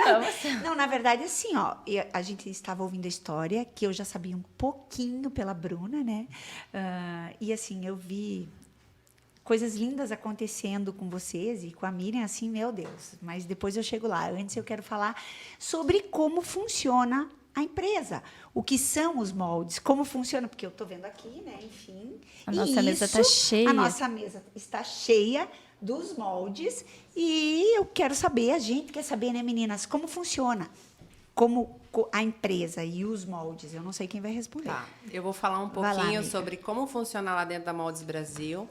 Vamos. Não, na verdade, assim, ó, a gente estava ouvindo a história, que eu já sabia um pouquinho pela Bruna, né? E assim, eu vi coisas lindas acontecendo com vocês e com a Miriam, assim, meu Deus. Mas depois eu chego lá. Antes eu quero falar sobre como funciona a empresa. O que são os moldes, como funciona, porque eu estou vendo aqui, né? Enfim. A e nossa mesa está cheia. A nossa mesa está cheia dos moldes e eu quero saber, a gente quer saber, né, meninas, como funciona a empresa e os moldes. Eu não sei quem vai responder. Tá, eu vou falar um Vai lá, pouquinho amiga. sobre como funciona lá dentro da Moldes Brasil,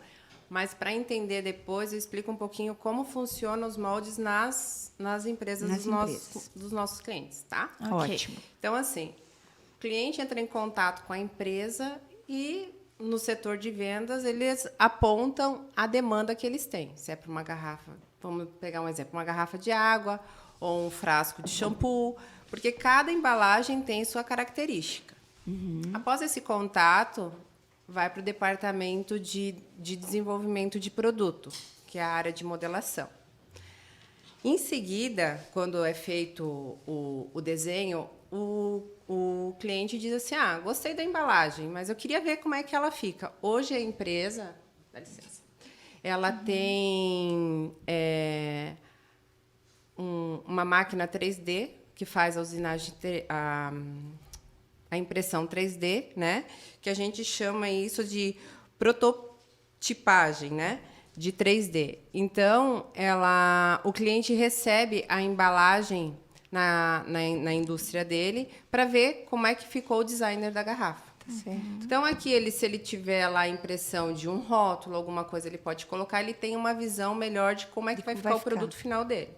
mas para entender depois, eu explico um pouquinho como funcionam os moldes nas empresas, Nas empresas. dos nossos clientes, tá? Ok. Ótimo. Então, assim, o cliente entra em contato com a empresa e, no setor de vendas, eles apontam a demanda que eles têm. Se é para uma garrafa, vamos pegar um exemplo, uma garrafa de água ou um frasco de shampoo, porque cada embalagem tem sua característica. Após esse contato, vai para o departamento de desenvolvimento de produto, que é a área de modelação. Em seguida, quando é feito o desenho, o cliente diz assim, gostei da embalagem, mas eu queria ver como é que ela fica. Hoje a empresa, dá licença, ela tem uma máquina 3D que faz a usinagem, a impressão 3D, né? Que a gente chama isso de prototipagem, né? De 3D. Então, o cliente recebe a embalagem na indústria dele para ver como é que ficou o designer da garrafa. Tá certo. Então, aqui, se ele tiver lá a impressão de um rótulo, alguma coisa, ele pode colocar, ele tem uma visão melhor de como é que vai ficar o produto final dele.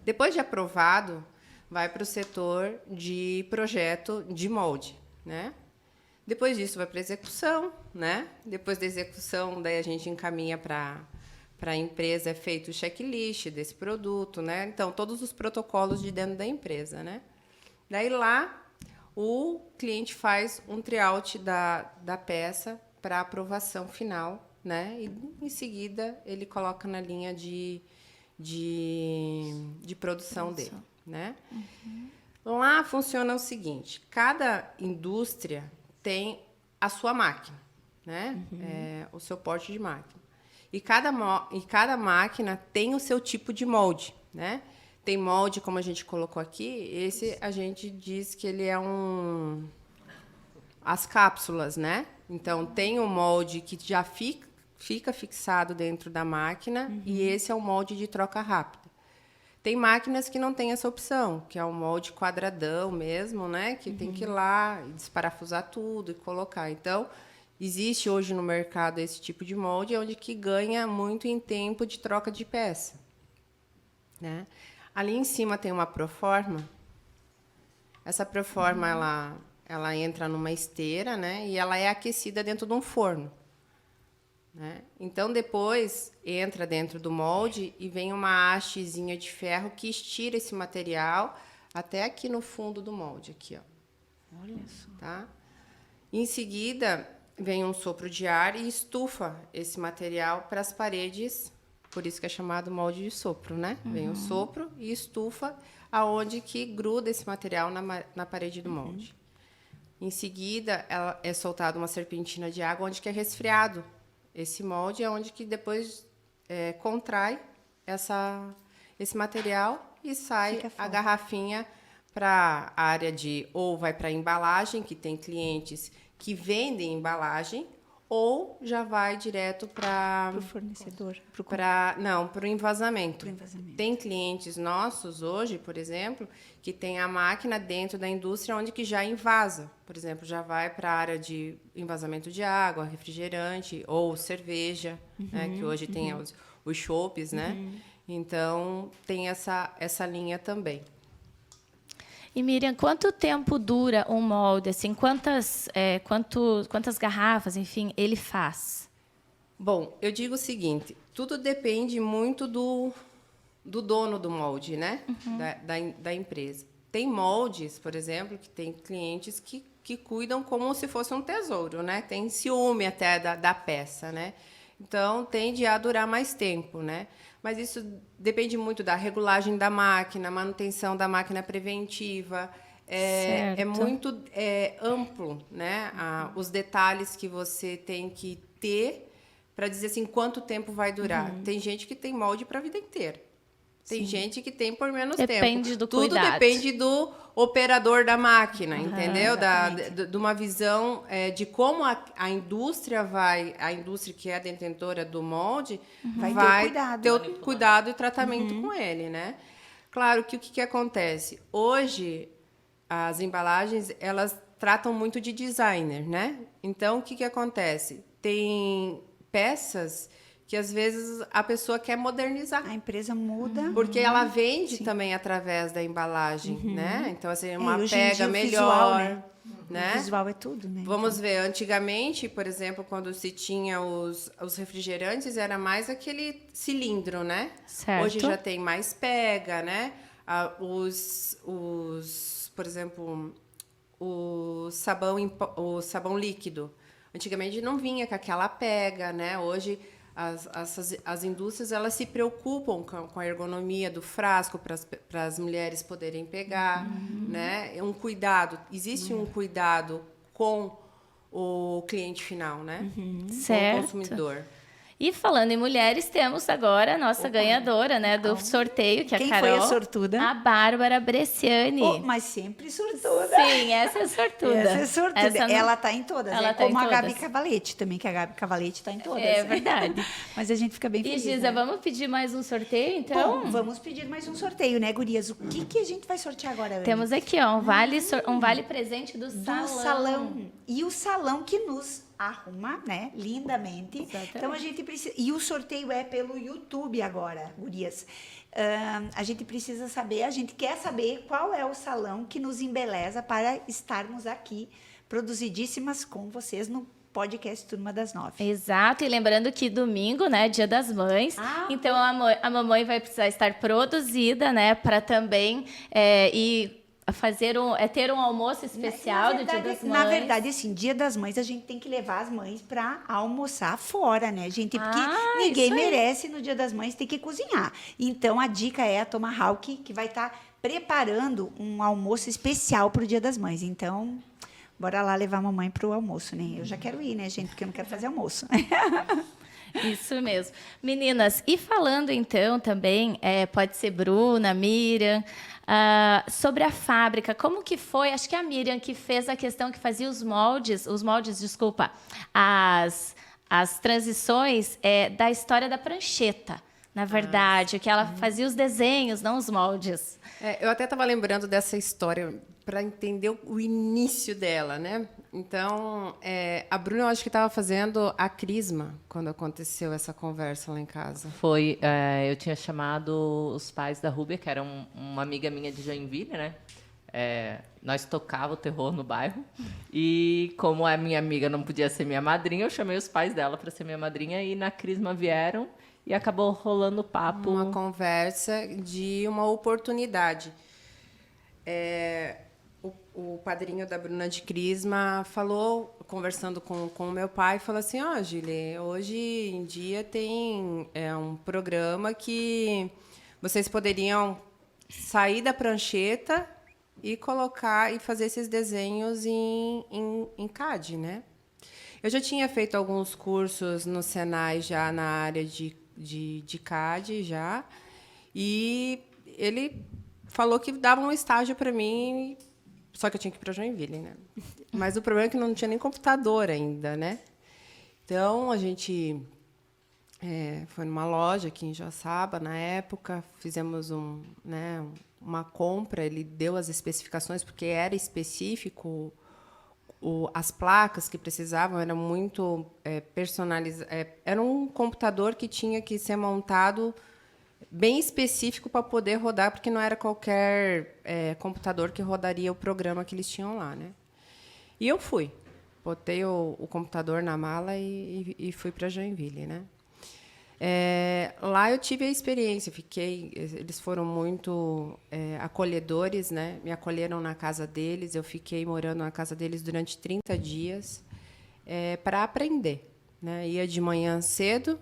Depois de aprovado, vai para o setor de projeto de molde, né? Depois disso, vai para a execução, né? Depois da execução, daí a gente encaminha para a empresa, é feito o checklist desse produto, né? Então, todos os protocolos de dentro da empresa, né? Daí, lá, o cliente faz um tryout da peça para aprovação final, né? E, em seguida, ele coloca na linha de produção dele, né? Lá funciona o seguinte, cada indústria tem a sua máquina, né? O seu porte de máquina. E cada máquina tem o seu tipo de molde, né? Tem molde, como a gente colocou aqui, esse a gente diz que ele é as cápsulas, né? Então, tem o molde que já fica fixado dentro da máquina e esse é o molde de troca rápida. Tem máquinas que não têm essa opção, que é um molde quadradão mesmo, né? Que tem que ir lá e desparafusar tudo e colocar. Então, existe hoje no mercado esse tipo de molde, onde que ganha muito em tempo de troca de peça, né? Ali em cima tem uma proforma. Essa proforma, ela entra numa esteira, né? E ela é aquecida dentro de um forno, né? Então, depois, entra dentro do molde e vem uma hastezinha de ferro que estira esse material até aqui no fundo do molde. Aqui, ó. Olha só. Tá? Em seguida, vem um sopro de ar e estufa esse material para as paredes, por isso que é chamado molde de sopro, né? Vem o sopro e estufa aonde que gruda esse material na parede do molde. Em seguida, é soltada uma serpentina de água onde que é resfriado. Esse molde é onde que depois contrai esse material e sai Fica a fora. garrafinha para a área de... Ou vai para a embalagem, que tem clientes que vendem embalagem, ou já vai direto para... Para o fornecedor. Não, para o envasamento. Pro envasamento. Tem clientes nossos hoje, por exemplo, que tem a máquina dentro da indústria onde que já invasa. Por exemplo, já vai para a área de envasamento de água, refrigerante ou cerveja, né, que hoje tem os chopes, né? Então, tem essa linha também. E Miriam, quanto tempo dura um molde? Assim, quantas garrafas, enfim, ele faz? Bom, eu digo o seguinte, tudo depende muito do dono do molde, né? Da empresa. Tem moldes, por exemplo, que tem clientes que cuidam como se fosse um tesouro, né? Tem ciúme até da peça, né? Então, tende a durar mais tempo, né? Mas isso depende muito da regulagem da máquina, manutenção da máquina preventiva. É muito amplo, né? Os detalhes que você tem que ter para dizer assim quanto tempo vai durar. Tem gente que tem molde para a vida inteira. Tem gente que tem por menos tempo. Depende do Tudo cuidado. depende do operador da máquina, entendeu? Exatamente. De uma visão de como a indústria que é a detentora do molde, Vai ter o ter o cuidado e tratamento com ele, né? Claro que o que acontece? Hoje, as embalagens, elas tratam muito de designer, né? Então, o que acontece? Tem peças que às vezes a pessoa quer modernizar. A empresa muda. Porque ela vende também através da embalagem, né? Então, assim, uma hoje em pega dia, o melhor, visual, né? O visual é tudo, né? Vamos ver, antigamente, por exemplo, quando se tinha os refrigerantes, era mais aquele cilindro, né? Certo. Hoje já tem mais pega, né? Por exemplo, o sabão líquido. Antigamente não vinha com aquela pega, né? Hoje as indústrias elas se preocupam com a ergonomia do frasco para as mulheres poderem pegar, né? É um cuidado, existe um cuidado com o cliente final, né? Com o Certo. consumidor. E falando em mulheres, temos agora a nossa ganhadora, né, do sorteio, que é a Quem Carol. foi a sortuda? A Bárbara Bresciani. Oh, mas sempre sortuda. Sim, essa é sortuda. Essa é sortuda. Essa não- Ela está em todas. Ela é tá em como a Gabi todas. Cavalete também, que a Gabi Cavalete está em todas. É verdade. Mas a gente fica bem E feliz. Giza, né? vamos pedir mais um sorteio, então? Bom, vamos pedir mais um sorteio, né, gurias? O que a gente vai sortear agora, Anne? Temos aqui, ó, um vale presente do do salão. salão. E o salão que nos arruma, né, lindamente. Exatamente. Então, a gente precisa... E o sorteio é pelo YouTube agora, gurias. A gente precisa saber, a gente quer saber qual é o salão que nos embeleza para estarmos aqui, produzidíssimas com vocês no podcast Turma das 9. Exato, e lembrando que domingo, né, Dia das Mães, então a mamãe vai precisar estar produzida, né, para também ter um almoço especial do Dia das Mães. Na verdade, assim, Dia das Mães, a gente tem que levar as mães para almoçar fora, né, gente? Porque ninguém isso aí. merece no Dia das Mães ter que cozinhar. Então, a dica é a Tomahawk, que vai estar preparando um almoço especial para o Dia das Mães. Então, bora lá levar a mamãe para o almoço, né? Eu já quero ir, né, gente? Porque eu não quero fazer almoço. Isso mesmo. Meninas, e falando então também, pode ser Bruna, Miriam, sobre a fábrica, como que foi? Acho que a Miriam que fez a questão que fazia os moldes, desculpa, as transições da história da prancheta, na verdade, que ela fazia os desenhos, não os moldes. Eu até estava lembrando dessa história para entender o início dela, né? Então, a Bruna, eu acho que estava fazendo a crisma quando aconteceu essa conversa lá em casa. Foi, eu tinha chamado os pais da Rúbia, que era uma amiga minha de Joinville, né? Nós tocava o terror no bairro. E como a minha amiga não podia ser minha madrinha, eu chamei os pais dela para ser minha madrinha e na crisma vieram e acabou rolando o papo. Uma conversa de uma oportunidade. O padrinho da Bruna de Crisma falou, conversando com o meu pai, falou assim, Gili, hoje em dia tem um programa que vocês poderiam sair da prancheta e colocar e fazer esses desenhos em CAD, né? Eu já tinha feito alguns cursos no Senai já na área de de CAD já. E ele falou que dava um estágio para mim, só que eu tinha que ir para Joinville, né? Mas o problema é que não tinha nem computador ainda, né? Então, a gente foi numa loja aqui em Joaçaba, na época, fizemos uma compra, ele deu as especificações, porque era específico, as placas que precisavam eram muito personalizadas. Era um computador que tinha que ser montado bem específico para poder rodar, porque não era qualquer computador que rodaria o programa que eles tinham lá, né? E eu fui. Botei o computador na mala e fui para Joinville, né? Lá eu tive a experiência, eles foram muito acolhedores, né? Me acolheram na casa deles, eu fiquei morando na casa deles durante 30 dias para aprender, né? Ia de manhã cedo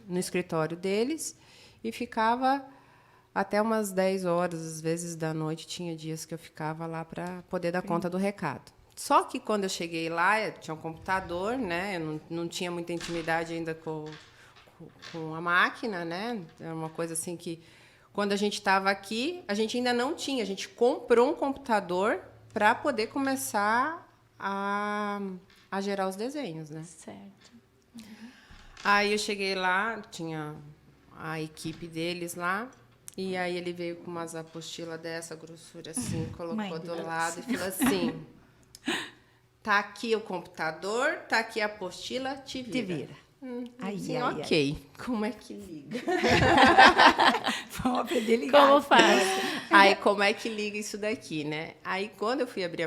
no escritório deles e ficava até umas 10 horas, às vezes, da noite. Tinha dias que eu ficava lá para poder dar conta do recado. Só que, quando eu cheguei lá, eu tinha um computador, né? Eu não tinha muita intimidade ainda com a máquina, né? Era uma coisa assim que, quando a gente estava aqui, a gente ainda não tinha. A gente comprou um computador para poder começar a gerar os desenhos, né? Certo. Aí eu cheguei lá, tinha a equipe deles lá, e aí ele veio com umas apostilas dessa grossura assim, colocou do lado e falou assim: tá aqui o computador, tá aqui a apostila, te vira. Ok. Como é que liga? Vamos aprender a ligar. Como faz? Aí, como é que liga isso daqui, né? Aí, quando eu fui abrir a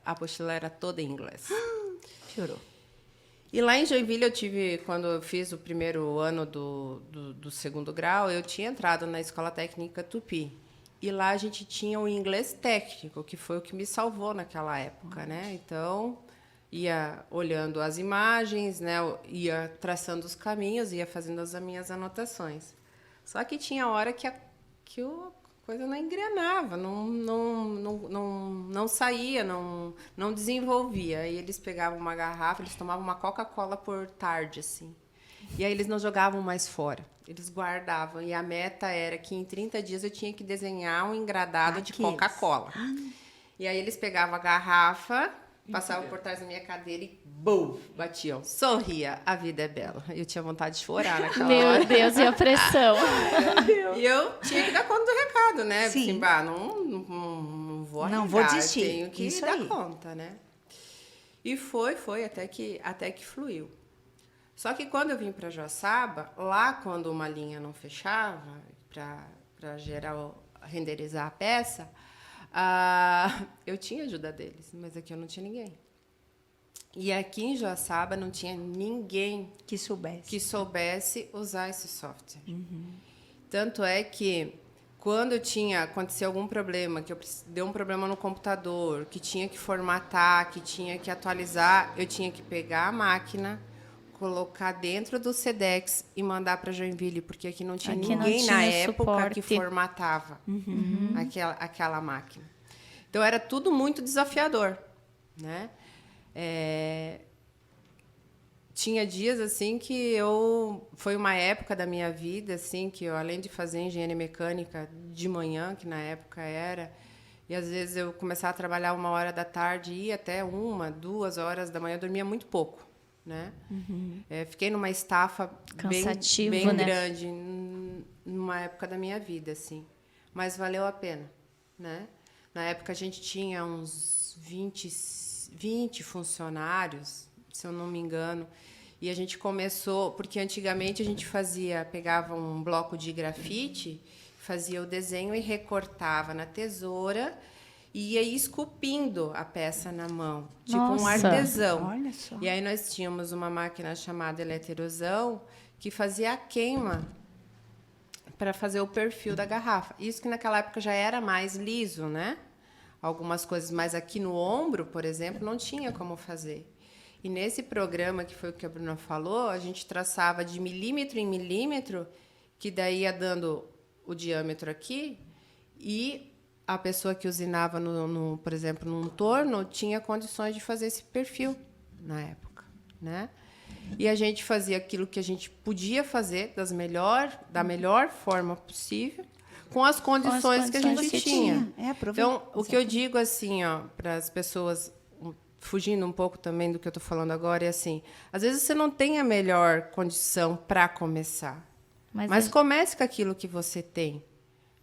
apostila era toda em inglês. Piorou. E lá em Joinville, quando eu fiz o primeiro ano do segundo grau, eu tinha entrado na Escola Técnica Tupi. E lá a gente tinha o inglês técnico, que foi o que me salvou naquela época, né? Então, ia olhando as imagens, né? Ia traçando os caminhos, ia fazendo as minhas anotações. Só que tinha hora que a coisa não engrenava, não saía, não desenvolvia. Aí eles pegavam uma garrafa, eles tomavam uma Coca-Cola por tarde, assim. E aí eles não jogavam mais fora. Eles guardavam. E a meta era que em 30 dias eu tinha que desenhar um engradado de Coca-Cola. E aí eles pegavam a garrafa, passavam por trás da minha cadeira e batiam. Sorria, a vida é bela. Eu tinha vontade de chorar naquela hora. Meu Deus, e a pressão? E eu tinha que dar conta do recado, né? Sim. Assim, não vou arregar, Não vou desistir. tenho que Isso dar aí. conta, né? E foi até que fluiu. Só que quando eu vim para Joaçaba, lá quando uma linha não fechava, para renderizar a peça, eu tinha ajuda deles, mas aqui eu não tinha ninguém. E aqui em Joaçaba não tinha ninguém Que soubesse. que soubesse usar esse software. Tanto é que, quando aconteceu algum problema, que deu um problema no computador, que tinha que formatar, que tinha que atualizar, eu tinha que pegar a máquina, colocar dentro do Sedex e mandar para Joinville, porque aqui não tinha ninguém na época que formatava aquela máquina. Então, era tudo muito desafiador, né? Tinha dias assim que foi uma época da minha vida assim que eu, além de fazer engenharia mecânica de manhã, que na época era, e às vezes eu começava a trabalhar 1h da tarde e ia até 1, 2 horas da manhã, eu dormia muito pouco, né? Fiquei numa estafa Cansativo, bem né? grande numa época da minha vida, assim, mas valeu a pena, né? Na época a gente tinha uns 20 funcionários, se eu não me engano, e a gente começou, porque antigamente a gente pegava um bloco de grafite, fazia o desenho e recortava na tesoura e ia esculpindo a peça na mão, tipo um Nossa. artesão. Olha só. E aí nós tínhamos uma máquina chamada eletrosão que fazia a queima para fazer o perfil da garrafa. Isso que naquela época já era mais liso, né? Algumas coisas, mas aqui no ombro, por exemplo, não tinha como fazer. E nesse programa, que foi o que a Bruna falou, a gente traçava de milímetro em milímetro, que daí ia dando o diâmetro aqui, e a pessoa que usinava, por exemplo, num torno, tinha condições de fazer esse perfil na época, né? e a gente fazia aquilo que a gente podia fazer da melhor forma possível, com as condições que a gente você tinha. Aproveitar. Então, o que eu digo assim, para as pessoas, fugindo um pouco também do que eu estou falando agora, é assim, às vezes você não tem a melhor condição para começar, mas comece com aquilo que você tem,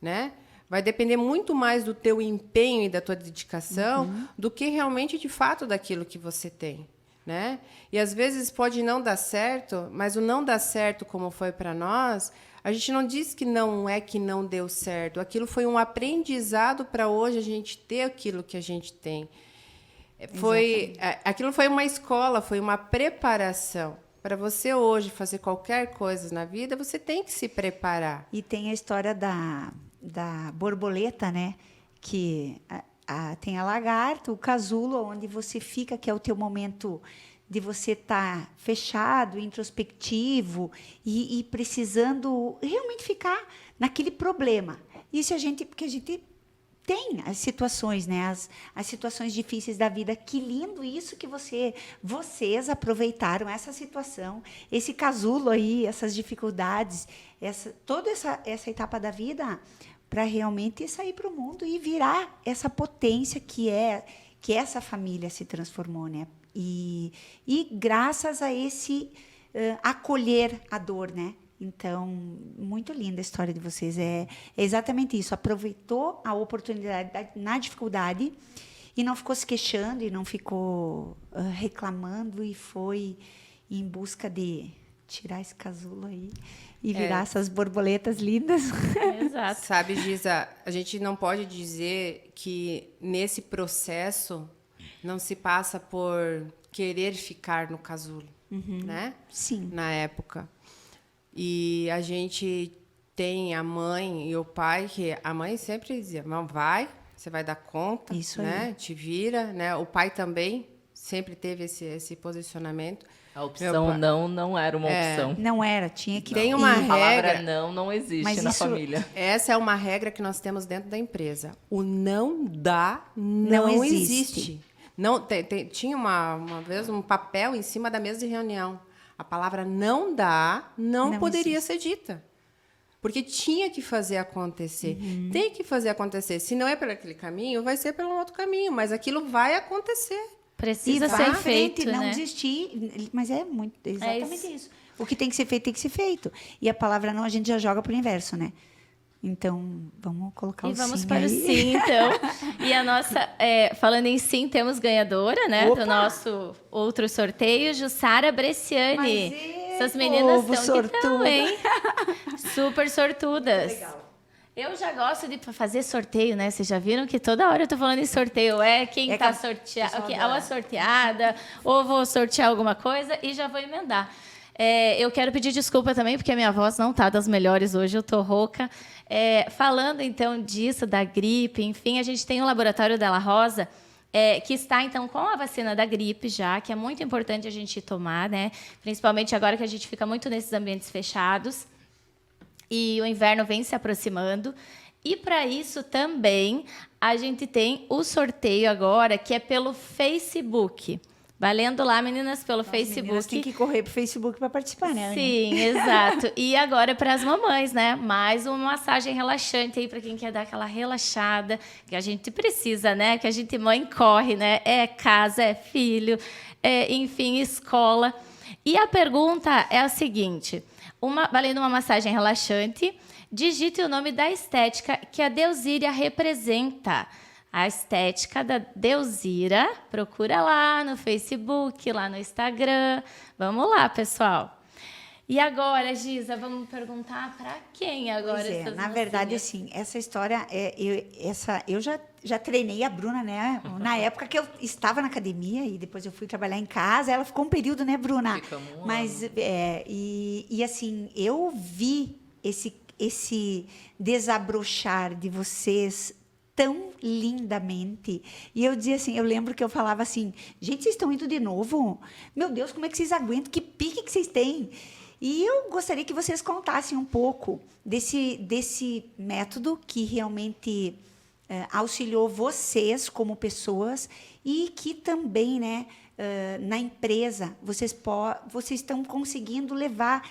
né? Vai depender muito mais do teu empenho e da tua dedicação do que realmente, de fato, daquilo que você tem, né? E, às vezes, pode não dar certo, mas o não dar certo, como foi para nós, a gente não diz que não é que não deu certo. Aquilo foi um aprendizado para hoje a gente ter aquilo que a gente tem. Aquilo foi uma escola, foi uma preparação. Para você hoje fazer qualquer coisa na vida, você tem que se preparar. E tem a história da borboleta, né? Que tem a lagarta, o casulo, onde você fica, que é o teu momento de você estar fechado, introspectivo e precisando realmente ficar naquele problema. Isso porque a gente tem as situações, né? As situações difíceis da vida. Que lindo isso que vocês aproveitaram essa situação, esse casulo aí, essas dificuldades, toda essa etapa da vida para realmente sair para o mundo e virar essa potência que essa família se transformou, né? E graças a esse acolher a dor, né? Então, muito linda a história de vocês. É exatamente isso. Aproveitou a oportunidade na dificuldade e não ficou se queixando e não ficou reclamando e foi em busca de tirar esse casulo aí e virar essas borboletas lindas. Exato. Sabe, Giza, a gente não pode dizer que nesse processo não se passa por querer ficar no casulo, né? Sim. Na época. E a gente tem a mãe e o pai, que a mãe sempre dizia, não, você vai dar conta, isso né? Aí. Te vira, né? O pai também sempre teve esse posicionamento. A opção não era uma opção. Não era, tinha que... Tem uma A palavra regra... não existe Mas na isso- família. Essa é uma regra que nós temos dentro da empresa. O não dá não existe. Não, tinha uma vez um papel em cima da mesa de reunião. A palavra não dá não poderia ser dita. Porque tinha que fazer acontecer. Tem que fazer acontecer. Se não é por aquele caminho, vai ser pelo outro caminho. Mas aquilo vai acontecer. Precisa E ser vai à frente, feito, não né? desistir. Mas é exatamente isso. isso. O que tem que ser feito, tem que ser feito. E a palavra não, a gente já joga para o inverso, né? Então, vamos colocar E o vamos sim para o aí. sim, então. E a nossa, falando em sim, temos ganhadora, né? Opa! Do nosso outro sorteio, Jussara Bresciani. Mas Essas meninas povo estão que tão, sortudo. hein? Super sortudas. Legal. Eu já gosto de fazer sorteio, né? Vocês já viram que toda hora eu tô falando em sorteio. Quem É tá que sorteado, pessoal ou a sorteada, ou vou sortear alguma coisa e já vou emendar. Eu quero pedir desculpa também, porque a minha voz não tá das melhores hoje, eu tô rouca. Falando, então, disso, da gripe, enfim, a gente tem o Laboratório Della Rosa, que está, então, com a vacina da gripe já, que é muito importante a gente tomar, né? Principalmente agora que a gente fica muito nesses ambientes fechados. E o inverno vem se aproximando. E, para isso, também, a gente tem o sorteio agora, que é pelo Facebook. Valendo lá, meninas, pelo Facebook. Meninas têm que correr pro Facebook para participar, né? Sim, exato. E agora para as mamães, né? Mais uma massagem relaxante aí para quem quer dar aquela relaxada, que a gente precisa, né? Que a gente mãe corre, né? É casa, é filho, enfim, escola. E a pergunta é a seguinte: valendo uma massagem relaxante, digite o nome da estética que a Deusíria representa. A estética da Deusíria, procura lá no Facebook, lá no Instagram. Vamos lá, pessoal. E agora, Giza, vamos perguntar para quem agora? Pois essas na verdade, mocinhas? assim, essa história, eu já treinei a Bruna, né? Na época que eu estava na academia e depois eu fui trabalhar em casa, ela ficou um período, né, Bruna? Ficamos um Mas, e assim, eu vi esse desabrochar de vocês tão lindamente. E eu dizia assim, eu lembro que eu falava assim, gente, vocês estão indo de novo? Meu Deus, como é que vocês aguentam? Que pique que vocês têm? E eu gostaria que vocês contassem um pouco desse método que realmente auxiliou vocês como pessoas e que também, né, na empresa, vocês estão conseguindo levar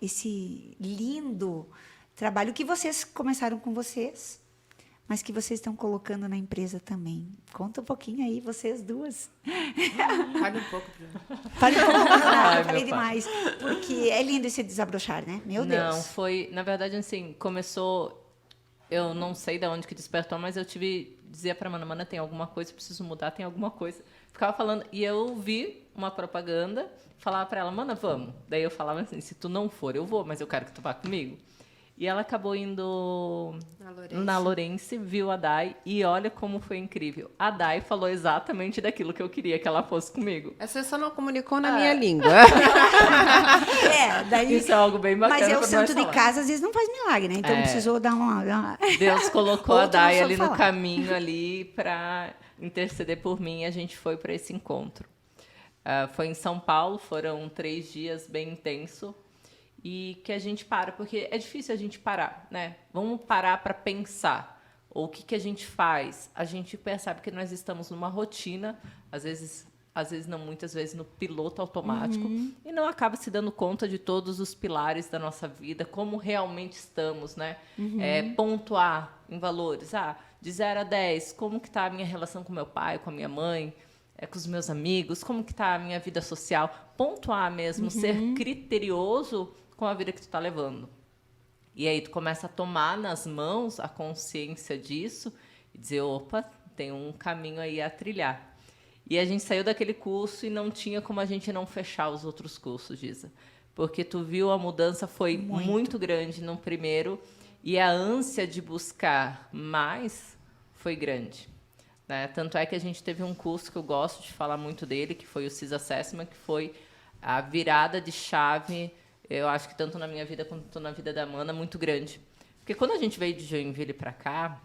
esse lindo trabalho que vocês começaram com vocês, mas que vocês estão colocando na empresa também. Conta um pouquinho aí, vocês duas. Fale um pouco, Bruna. Fale um pouco, Ai, eu falei meu pai. demais. Porque é lindo esse desabrochar, né? Meu Deus. Não, foi... Na verdade, assim, começou... Eu não sei de onde que despertou, mas eu dizia pra Mana, tem alguma coisa, preciso mudar, tem alguma coisa. Ficava falando, e eu vi uma propaganda, falava pra ela, Mana, vamos. Daí eu falava assim, se tu não for, eu vou, mas eu quero que tu vá comigo. E ela acabou indo na Lourenço, viu a Dai, e olha como foi incrível. A Dai falou exatamente daquilo que eu queria que ela fosse comigo. Essa só não comunicou na minha língua. Daí, Isso é algo bem bacana. mas é o pra santo nós de falar. casa, às vezes não faz milagre, né? Então precisou dar uma... Deus colocou a Outro não Dai soube ali no falar. caminho ali para interceder por mim, e a gente foi para esse encontro. Foi em São Paulo, foram 3 dias bem intensos, e que a gente para, porque é difícil a gente parar, né? Vamos parar para pensar. Ou o que a gente faz? A gente percebe que nós estamos numa rotina, às vezes não, muitas vezes no piloto automático, e não acaba se dando conta de todos os pilares da nossa vida, como realmente estamos, né? Pontuar em valores. De 0 a 10, como que está a minha relação com meu pai, com a minha mãe, com os meus amigos, como que está a minha vida social? Pontuar mesmo, ser criterioso com a vida que tu está levando. E aí tu começa a tomar nas mãos a consciência disso e dizer, opa, tem um caminho aí a trilhar. E a gente saiu daquele curso e não tinha como a gente não fechar os outros cursos, Giza. Porque tu viu, a mudança foi muito grande no primeiro, e a ânsia de buscar mais foi grande. Né? Tanto é que a gente teve um curso que eu gosto de falar muito dele, que foi o CIS Assessment, que foi a virada de chave, eu acho que tanto na minha vida quanto na vida da Mana, muito grande. Porque quando a gente veio de Joinville para cá,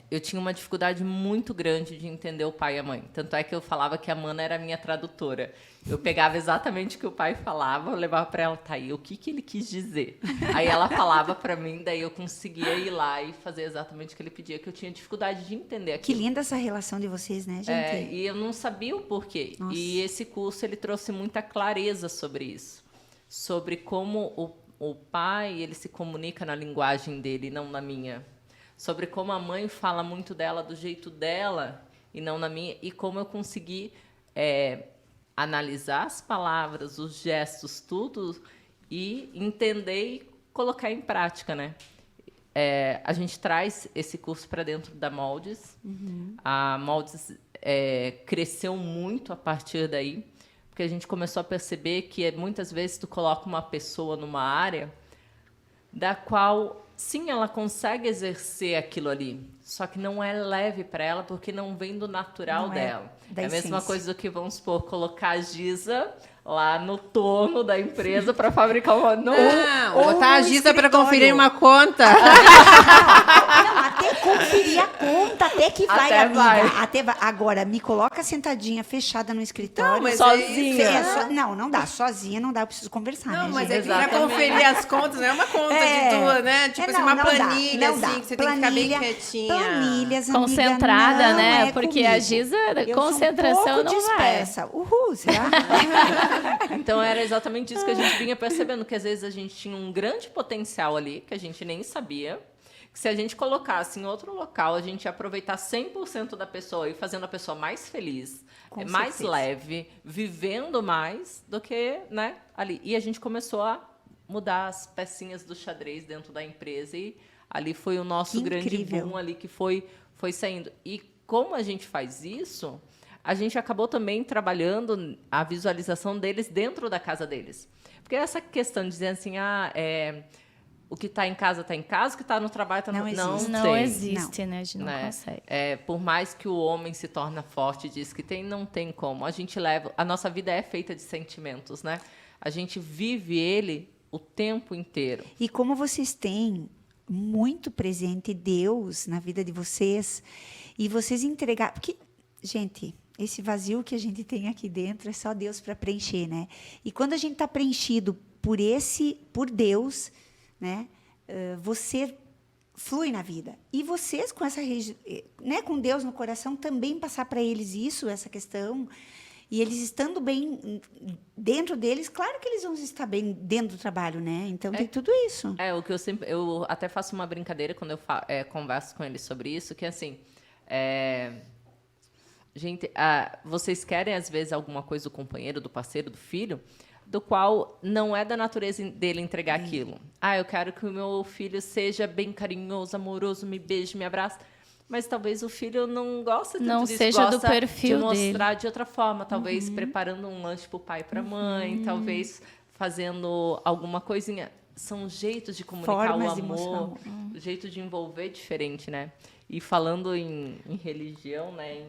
eu tinha uma dificuldade muito grande de entender o pai e a mãe. Tanto é que eu falava que a Mana era a minha tradutora. Eu pegava exatamente o que o pai falava, eu levava para ela, tá aí, o que ele quis dizer? Aí ela falava para mim, daí eu conseguia ir lá e fazer exatamente o que ele pedia, que eu tinha dificuldade de entender Que aquilo. linda essa relação de vocês, né, gente? E eu não sabia o porquê. Nossa. E esse curso ele trouxe muita clareza sobre isso. Sobre como o pai ele se comunica na linguagem dele, não na minha. Sobre como a mãe fala muito dela do jeito dela e não na minha. E como eu consegui analisar as palavras, os gestos, tudo, e entender e colocar em prática, né? A gente traz esse curso para dentro da Moldes. A Moldes cresceu muito a partir daí, porque a gente começou a perceber que muitas vezes tu coloca uma pessoa numa área da qual, sim, ela consegue exercer aquilo ali, só que não é leve para ela, porque não vem do natural Não é dela. da É a mesma essência. coisa do que, vamos supor, colocar a Giza lá no torno da empresa para fabricar uma... Não, ou botar a no Giza para escritório. conferir uma conta. Não, até conferir a conta, até que vai, Até amiga. vai. Até vai. Agora, me coloca sentadinha, fechada no escritório. Não, mas sozinha. Não dá. Sozinha não dá, eu preciso conversar, Não, né, mas gente? é que pra Exatamente. conferir as contas, não é uma conta de tua, né? Tipo assim, não, uma não dá, planilha, não assim, dá. que você tem que ficar bem quietinha. Planilhas, amiga, Concentrada, não né? é Porque comigo. a Giza, Eu concentração sou um pouco não vai. dispersa. Uhul, será? Então, era exatamente isso que a gente vinha percebendo, que às vezes a gente tinha um grande potencial ali, que a gente nem sabia, que se a gente colocasse em outro local, a gente ia aproveitar 100% da pessoa e fazendo a pessoa mais feliz, Com mais certeza. leve, vivendo mais do que, né, ali. E a gente começou a mudar as pecinhas do xadrez dentro da empresa, e ali foi o nosso Que grande incrível. boom ali que foi saindo. E como a gente faz isso, a gente acabou também trabalhando a visualização deles dentro da casa deles. Porque essa questão de dizer assim, o que está em casa, o que está no trabalho está no... Não existe. Não tem, existe, né? A gente não né? consegue. Por mais que o homem se torne forte, diz que tem, não tem como. A gente leva... A nossa vida é feita de sentimentos, né? A gente vive ele o tempo inteiro. E como vocês têm muito presente Deus na vida de vocês, e vocês entregar... Porque, gente, esse vazio que a gente tem aqui dentro é só Deus para preencher, né? E quando a gente está preenchido por Deus, né? Você flui na vida. E vocês, com essa né, com Deus no coração, também passar para eles isso, essa questão. E eles estando bem dentro deles, claro que eles vão estar bem dentro do trabalho, né? Então, tem tudo isso. O que eu até faço uma brincadeira quando eu converso com eles sobre isso, que assim, gente, vocês querem às vezes alguma coisa do companheiro, do parceiro, do filho, do qual não é da natureza dele entregar aquilo. Eu quero que o meu filho seja bem carinhoso, amoroso, me beije, me abrace. Mas talvez o filho não gosta tanto Não disso, seja do gosta perfil de mostrar dele. de outra forma, talvez preparando um lanche para o pai e para a mãe, talvez fazendo alguma coisinha. São jeitos de comunicar Formas o de mostrar amor, amor. jeito de envolver diferente, né? E falando em religião, né,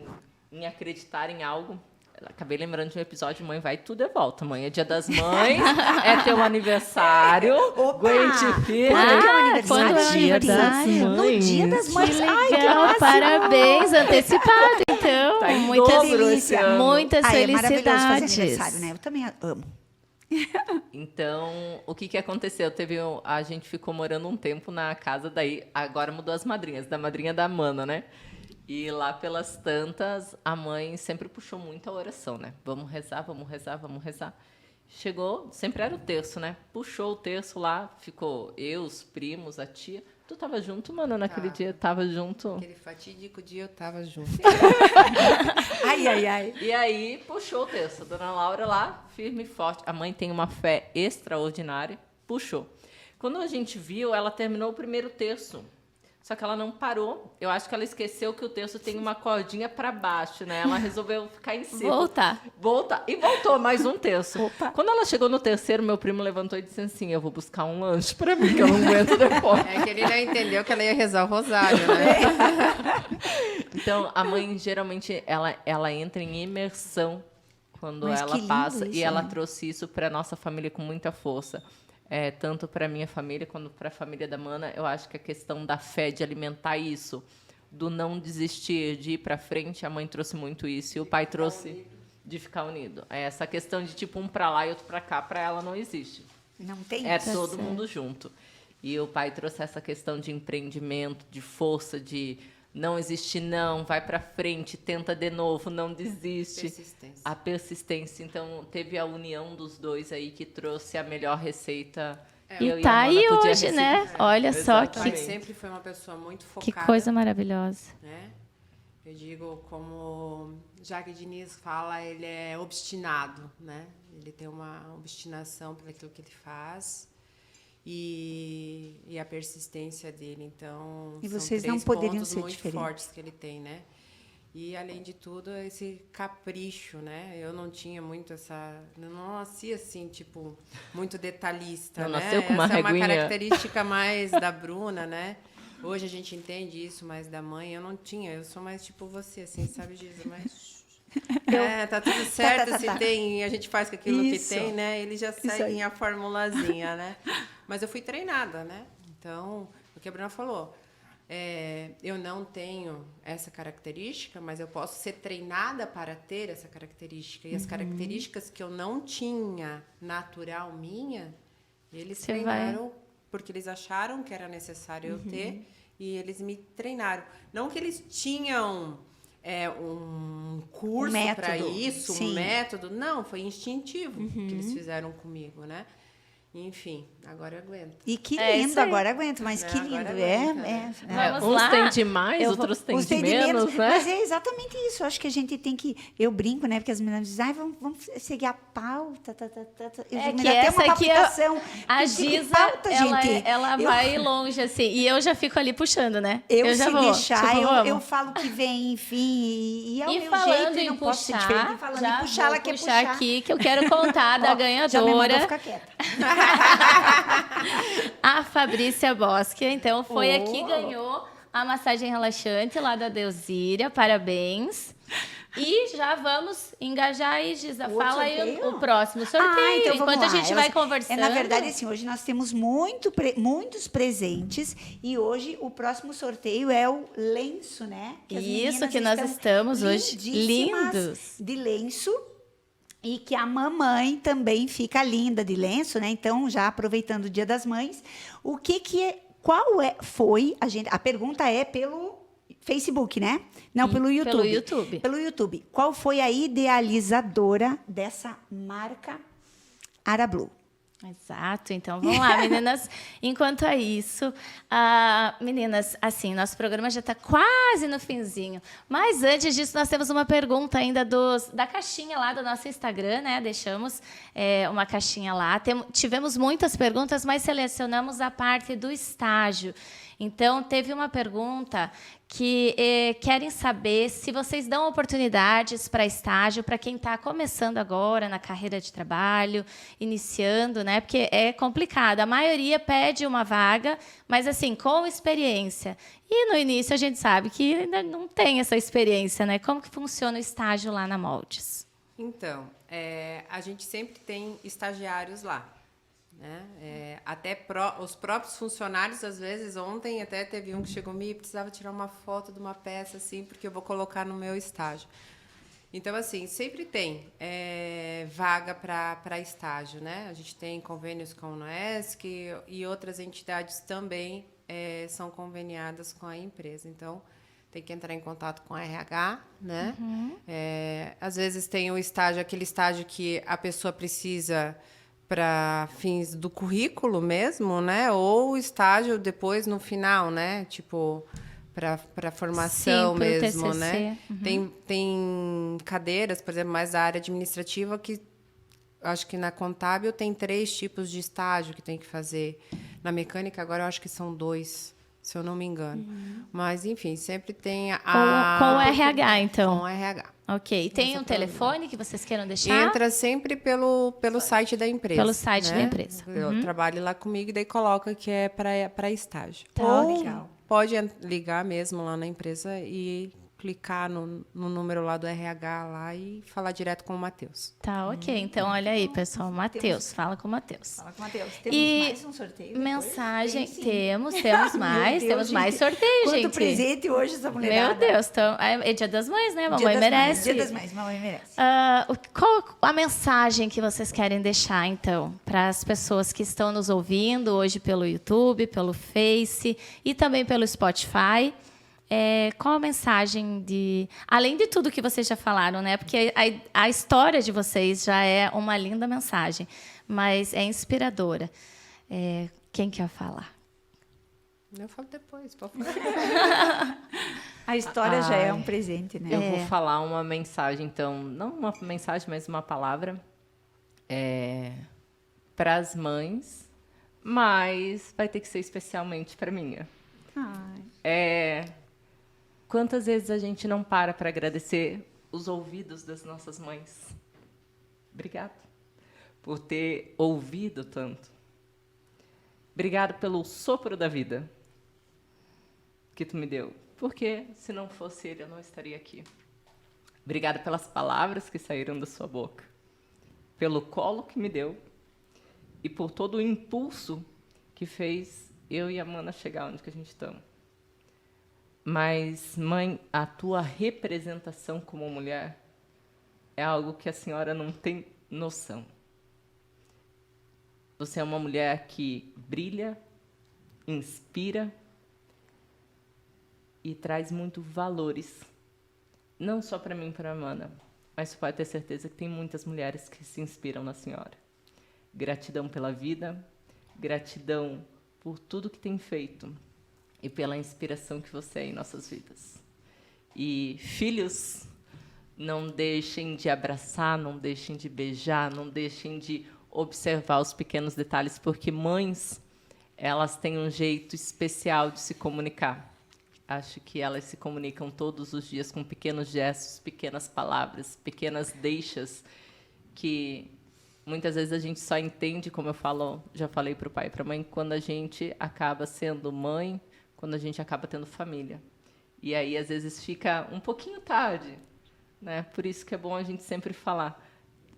em acreditar em algo, acabei lembrando de um episódio, Mãe Vai Tudo é Volta. Mãe é Dia das Mães, é teu aniversário, aguente firme. Quando que é o aniversário? quando é o Dia das aniversário? No Dia das Que Mães. Ai, que legal, máximo! parabéns, antecipado, então. Tá em muitas dobro esse ano. muitas Ai, é maravilhoso fazer felicidades. aniversário, né? Eu também amo. Então, o que aconteceu? A gente ficou morando um tempo na casa daí, agora mudou as madrinhas, da madrinha da Mana, né? E lá pelas tantas, a mãe sempre puxou muito a oração, né? Vamos rezar, vamos rezar, vamos rezar. Chegou, sempre era o terço, né? Puxou o terço lá, ficou eu, os primos, a tia. Tu tava junto, mano, naquele dia? Tava junto? Aquele fatídico dia eu tava junto. Ai, ai, ai. E aí, puxou o terço. A dona Laura lá, firme e forte. A mãe tem uma fé extraordinária, puxou. Quando a gente viu, ela terminou o primeiro terço. Só que ela não parou. Eu acho que ela esqueceu que o terço tem uma cordinha para baixo, né? Ela resolveu ficar em cima. Voltar. E voltou mais um terço. Opa. Quando ela chegou no terceiro, meu primo levantou e disse assim, eu vou buscar um lanche para mim, que eu não aguento depois. É que ele não entendeu que ela ia rezar o rosário, né? Então, a mãe, geralmente, ela entra em imersão quando Mas que ela lindo passa. isso, E ela né? trouxe isso para nossa família com muita força. Tanto para a minha família quanto para a família da Mana. Eu acho que a questão da fé, de alimentar isso, do não desistir, de ir para frente, a mãe trouxe muito isso. E o pai trouxe de ficar unido. Essa questão de tipo um para lá e outro para cá, para ela não existe. Não tem É isso. todo mundo junto. E o pai trouxe essa questão de empreendimento, de força, de não existe não, vai para frente, tenta de novo, não desiste. Persistência. A persistência. Então, teve a união dos dois aí que trouxe a melhor receita. E Eu tá a Mana aí podia hoje, receber. né? Olha só O pai que, sempre foi uma pessoa muito que focada. coisa maravilhosa. Né? Eu digo, como Jacques Diniz fala, ele é obstinado, né? Ele tem uma obstinação por aquilo que ele faz e a persistência dele. Então, E são vocês não 3 poderiam pontos ser muito diferentes. fortes que ele tem, né? E, além de tudo, esse capricho, né? Eu não tinha muito essa... Não nasci, assim, tipo, muito detalhista, Não né? nasceu com uma essa é uma reguinha. característica mais da Bruna, né? Hoje a gente entende isso, mas da mãe eu não tinha. Eu sou mais tipo você, assim, sabe, Giza? Mas... tá tudo certo, se tem, a gente faz com aquilo Isso. que tem, né? Eles já aí. seguem a formulazinha, né? Mas eu fui treinada, né? Então, o que a Bruna falou, eu não tenho essa característica, mas eu posso ser treinada para ter essa característica. E as características que eu não tinha natural minha, eles Você treinaram porque eles acharam que era necessário eu ter e eles me treinaram. Não que eles tinham um curso para método, isso, sim. um método. Não, foi instintivo que eles fizeram comigo, né? Enfim, agora eu aguento. E que É lindo, isso aí. agora aguento, mas que Agora lindo. aguenta, né? Vamos Uns lá. têm de mais, Eu vou- outros têm os de menos, né? Mas é exatamente isso. Eu acho que a gente tem que... Eu brinco, né? Porque as meninas dizem, vamos seguir a pauta. Eu É digo, que ainda tem essa uma aqui é palpitação. a Eu digo, que Giza, pauta, gente? ela Eu- vai longe, assim. E eu já fico ali puxando, né? Eu já se vou. deixar, Tipo, eu vamos. falo que vem, enfim, e é o E meu falando jeito, e em não posso ser diferente. puxar, E falando já em puxar, vou ela quer puxar puxar. aqui, que eu quero contar da Ó, já me mandou ganhadora, ficar quieta. a Fabrícia Bosque. Então, foi Oh. a que ganhou a massagem relaxante lá da Deusíria. Parabéns. E já vamos engajar aí, Giza. O Fala aí sorteio? o próximo sorteio. Então vamos Enquanto a lá. gente vai Elas- conversando. Na verdade, assim, hoje nós temos muitos presentes e hoje o próximo sorteio é o lenço, né? as Isso, meninas que nós estão estamos hoje lindíssimas lindos. de lenço e que a mamãe também fica linda de lenço, né? Então, já aproveitando o Dia das Mães, foi a pergunta é pelo Facebook, né? Não, pelo YouTube. Pelo YouTube. Pelo YouTube. Qual foi a idealizadora dessa marca Arablu? Exato, então vamos lá, meninas. Enquanto é isso, meninas, assim, nosso programa já está quase no finzinho. Mas antes disso, nós temos uma pergunta ainda da caixinha lá do nosso Instagram, né? Deixamos uma caixinha lá. Tivemos muitas perguntas, mas selecionamos a parte do estágio. Então, teve uma pergunta que querem saber se vocês dão oportunidades para estágio para quem está começando agora na carreira de trabalho, iniciando, né? Porque é complicado. A maioria pede uma vaga, mas assim, com experiência. E no início a gente sabe que ainda não tem essa experiência, né? Como que funciona o estágio lá na Moldes? Então, a gente sempre tem estagiários lá. Né? Até os próprios funcionários, às vezes, ontem até teve um que chegou me precisava tirar uma foto de uma peça, assim, porque eu vou colocar no meu estágio. Então, assim, sempre tem vaga para estágio, né? A gente tem convênios com a UNESC e outras entidades também são conveniadas com a empresa. Então, tem que entrar em contato com a RH, né? Uhum. Às vezes tem o estágio, aquele estágio que a pessoa precisa para fins do currículo mesmo, né? Ou estágio depois no final, né? Tipo, para formação. Sim, mesmo, TCC. Né? Uhum. Tem cadeiras, por exemplo, mais da área administrativa, que acho que na contábil tem 3 tipos de estágio que tem que fazer. Na mecânica, agora eu acho que são 2, se eu não me engano. Uhum. Mas, enfim, sempre tem com o RH, então. Com o RH. Ok. Tem um telefone que vocês queiram deixar? Entra sempre pelo site da empresa. Pelo site, né, da empresa. Eu trabalho lá comigo e daí coloca que é para estágio. Tá, legal. Pode ligar mesmo lá na empresa e clicar no número lá do RH lá e falar direto com o Matheus. Tá, ok. Então, olha aí, pessoal. Matheus, fala com o Matheus. Fala com o Matheus. Temos mais um sorteio? Mensagem. Temos mais. Deus, temos mais sorteio, gente. Quanto presente hoje essa mulherada. Meu Deus. Então, é Dia das Mães, né? Mamãe merece. Dia das Mães, mamãe merece. Qual a mensagem que vocês querem deixar, então, para as pessoas que estão nos ouvindo hoje pelo YouTube, pelo Face e também pelo Spotify? Qual a mensagem além de tudo que vocês já falaram, né? Porque a história de vocês já é uma linda mensagem, mas é inspiradora. Quem quer falar? Eu falo depois, pode falar. A história já é um presente, né? Eu vou falar uma mensagem, então, não uma mensagem, mas uma palavra para as mães, mas vai ter que ser especialmente para a minha. Quantas vezes a gente não para agradecer os ouvidos das nossas mães? Obrigada por ter ouvido tanto. Obrigado pelo sopro da vida que tu me deu. Porque se não fosse ele, eu não estaria aqui. Obrigado pelas palavras que saíram da sua boca. Pelo colo que me deu. E por todo o impulso que fez eu e a Mana chegar onde que a gente estamos. Mas, mãe, a tua representação como mulher é algo que a senhora não tem noção. Você é uma mulher que brilha, inspira e traz muito valores, não só para mim e para a Mana, mas você pode ter certeza que tem muitas mulheres que se inspiram na senhora. Gratidão pela vida, gratidão por tudo que tem feito e pela inspiração que você é em nossas vidas. E, filhos, não deixem de abraçar, não deixem de beijar, não deixem de observar os pequenos detalhes, porque mães, elas têm um jeito especial de se comunicar. Acho que elas se comunicam todos os dias com pequenos gestos, pequenas palavras, pequenas deixas, que muitas vezes a gente só entende, como já falei para o pai e para a mãe, quando a gente acaba sendo mãe, quando a gente acaba tendo família. E aí, às vezes, fica um pouquinho tarde, né? Por isso que é bom a gente sempre falar.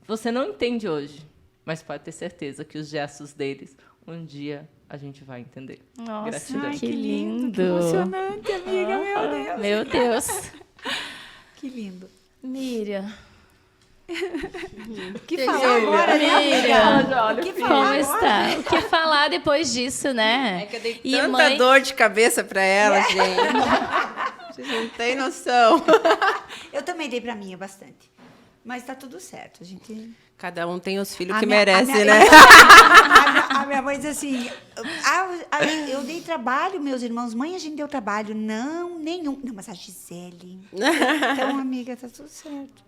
Você não entende hoje, mas pode ter certeza que os gestos deles, um dia a gente vai entender. Nossa, gratidão. Que lindo. Que emocionante, amiga, meu Deus. Meu Deus. Que lindo. Miriam, O que falar agora, né, amiga? O que Como falar agora? está? O que falar depois disso, né? É que eu dei E tanta mãe- dor de cabeça para ela, gente. Vocês não têm noção. Eu também dei pra minha bastante. Mas tá tudo certo, a gente... Cada um tem os filhos A que minha- merece, a minha- né? A minha mãe diz assim, eu dei trabalho, meus irmãos, mãe, a gente deu trabalho. Não, nenhum. Não, mas a Gisele. Então, amiga, tá tudo certo.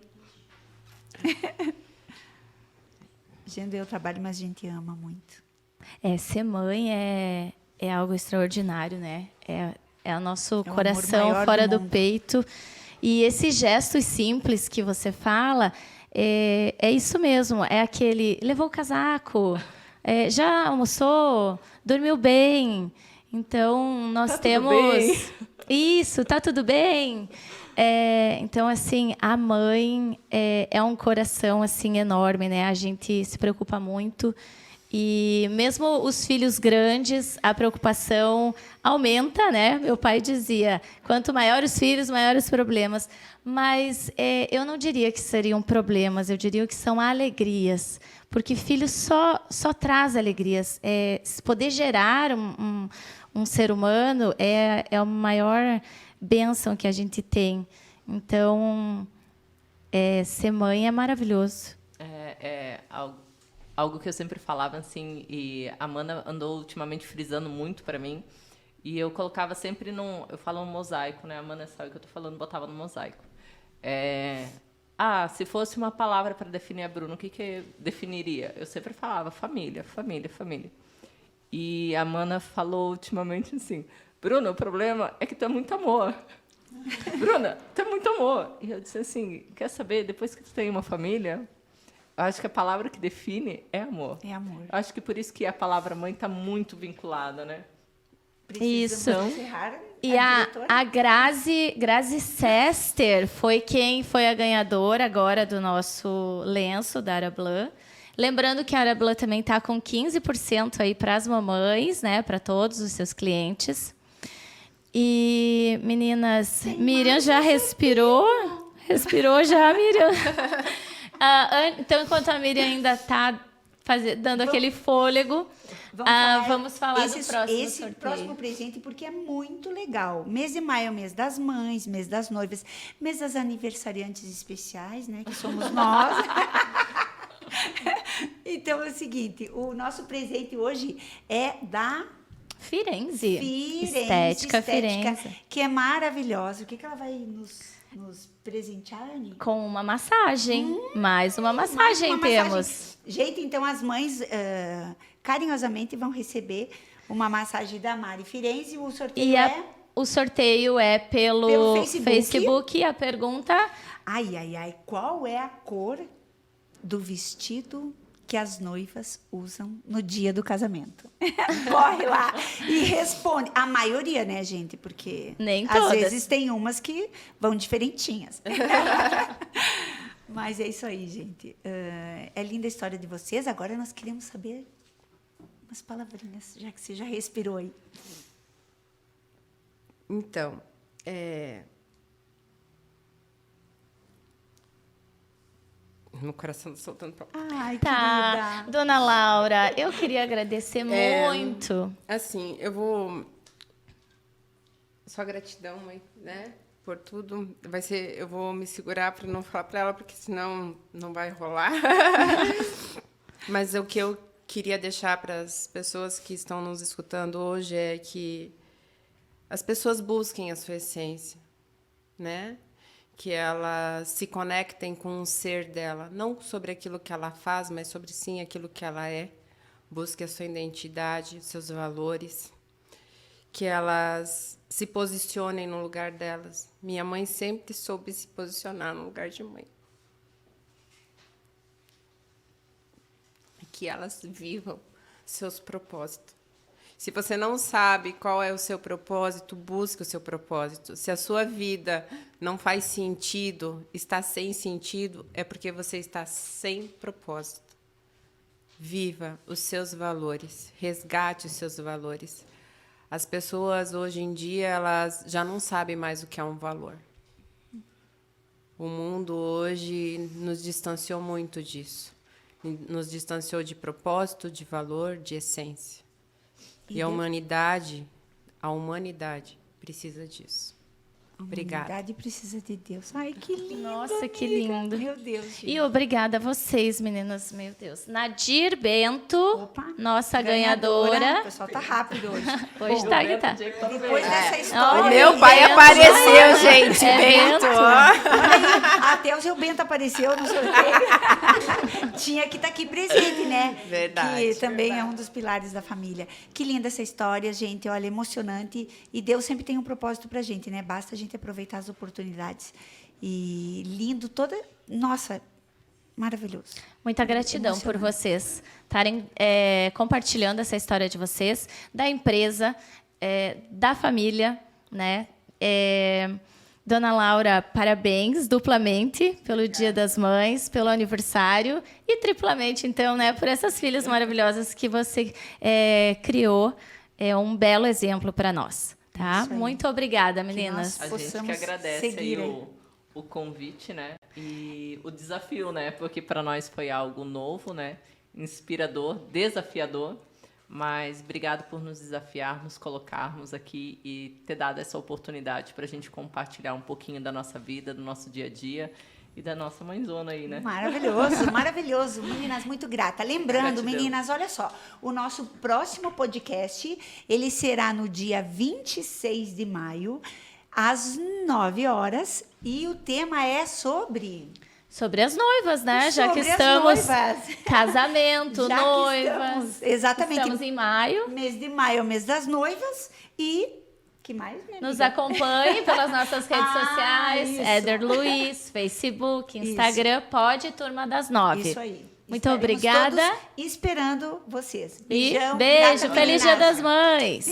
A gente deu trabalho, mas a gente ama muito. Ser mãe é algo extraordinário, né? É o nosso É o amor coração maior fora do do mundo. peito. E esses gestos simples que você fala, é isso mesmo. É aquele, levou o casaco, já almoçou, dormiu bem. Então, nós Tá tudo temos... bem? Isso, tá tudo bem? Então, assim, a mãe é um coração assim enorme, né? A gente se preocupa muito. E mesmo os filhos grandes, a preocupação aumenta, né? Meu pai dizia, quanto maiores os filhos, maiores os problemas. Mas eu não diria que seriam problemas, eu diria que são alegrias. Porque filho só traz alegrias. Poder gerar um ser humano é a maior bênção que a gente tem. Então, ser mãe é maravilhoso. Algo que eu sempre falava, assim, e a Amanda andou ultimamente frisando muito para mim, e eu colocava sempre eu falo um mosaico, né? A Amanda sabe o que eu tô falando, botava no mosaico. Se fosse uma palavra para definir a Bruna, o que eu definiria? Eu sempre falava família, família, família. E a Amanda falou ultimamente assim, Bruna, o problema é que tu é muito amor. Bruna, tu é muito amor. E eu disse assim, quer saber, depois que tu tem uma família... Eu acho que a palavra que define é amor. É amor. Eu acho que por isso que a palavra mãe está muito vinculada, né? Isso. Encerrar E diretora. a Grazi Sester foi quem foi a ganhadora agora do nosso lenço da Arablan. Lembrando que a Arablan também está com 15% aí para as mamães, né? Para todos os seus clientes. E, meninas, Miriam já respirou? Respirou já, Miriam? Então, enquanto a Miriam ainda está dando aquele fôlego, vamos falar do próximo esse sorteio. próximo presente, porque é muito legal. Mês de maio é o mês das mães, mês das noivas, mês das aniversariantes especiais, né? Que somos nós. Então, é o seguinte, o nosso presente hoje é da Firenze. Firenze Estética Firenze. que é maravilhosa. O que ela vai nos presentear, Anny? Com uma massagem. Mais uma massagem Uma temos. massagem. Gente, então as mães carinhosamente vão receber uma massagem da Mari Firenze. O sorteio O sorteio é pelo Pelo Facebook. A pergunta... Ai, qual é a cor do vestido que as noivas usam no dia do casamento? Corre lá e responde. A maioria, né, gente? Porque Nem às todas. vezes tem umas que vão diferentinhas. Mas é isso aí, gente. É linda a história de vocês. Agora nós queremos saber umas palavrinhas, já que você já respirou aí. Então, meu coração tá soltando pra... Ai, Tá, querida. Dona Laura, eu queria agradecer muito. Assim, eu vou... Só gratidão, mãe, né? Por tudo. Eu vou me segurar para não falar para ela, porque senão não vai rolar. Mas o que eu queria deixar para as pessoas que estão nos escutando hoje é que as pessoas busquem a sua essência, né? Que elas se conectem com o ser dela, não sobre aquilo que ela faz, mas sobre sim aquilo que ela é. Busque a sua identidade, seus valores, que elas se posicionem no lugar delas. Minha mãe sempre soube se posicionar no lugar de mãe. Que elas vivam seus propósitos. Se você não sabe qual é o seu propósito, busque o seu propósito. Se a sua vida não faz sentido, está sem sentido, é porque você está sem propósito. Viva os seus valores, resgate os seus valores. As pessoas, hoje em dia, elas já não sabem mais o que é um valor. O mundo hoje nos distanciou muito disso. Nos distanciou de propósito, de valor, de essência. E a humanidade precisa disso. Obrigada. A humanidade precisa de Deus. Ai, que lindo. Nossa, que amiga. lindo. Meu Deus, gente. E obrigada a vocês, meninas. Meu Deus. Nadir Bento, Opa, nossa O ganhadora. pessoal tá rápido hoje. Hoje tá que tá. Depois dessa Olha história. aí, Meu pai Bento. apareceu, gente. É Bento. Bento. Olha aí, até o seu Bento apareceu no sorteio. Tinha que estar aqui presente, né? Verdade, Que também é um dos pilares da família. Que linda essa história, gente. Olha, emocionante. E Deus sempre tem um propósito pra gente, né? Basta a gente aproveitar as oportunidades. E lindo toda... Nossa, maravilhoso. Muita gratidão por vocês estarem compartilhando essa história de vocês, da empresa, da família, né? Dona Laura, parabéns duplamente pelo Dia das Mães, pelo aniversário e triplamente, então, né, por essas filhas maravilhosas que você criou. É um belo exemplo para nós, tá? Isso aí. Muito obrigada, meninas. A gente que Possamos agradece aí seguir aí. o convite, né? E o desafio, né? Porque para nós foi algo novo, né? Inspirador, desafiador. Mas obrigado por nos desafiar, nos colocarmos aqui e ter dado essa oportunidade para a gente compartilhar um pouquinho da nossa vida, do nosso dia a dia e da nossa mãezona aí, né? Maravilhoso, maravilhoso. Meninas, muito grata. Lembrando, Gratidão. meninas, olha só. O nosso próximo podcast, ele será no dia 26 de maio, às 9 horas. E o tema é sobre... Sobre as noivas, né? Já que Sobre as estamos... noivas. Casamento, Já que noivas. estamos- exatamente. Estamos em maio. Mês de maio é o mês das noivas. E... que mais, minha Nos amiga? acompanhe pelas nossas redes sociais. isso. Éder Luiz, Facebook, Instagram. Pode Turma das 9. Isso aí. Muito Estaremos obrigada. todos esperando vocês. E Beijão. beijo. Grata, Feliz Dia meninas. das Mães.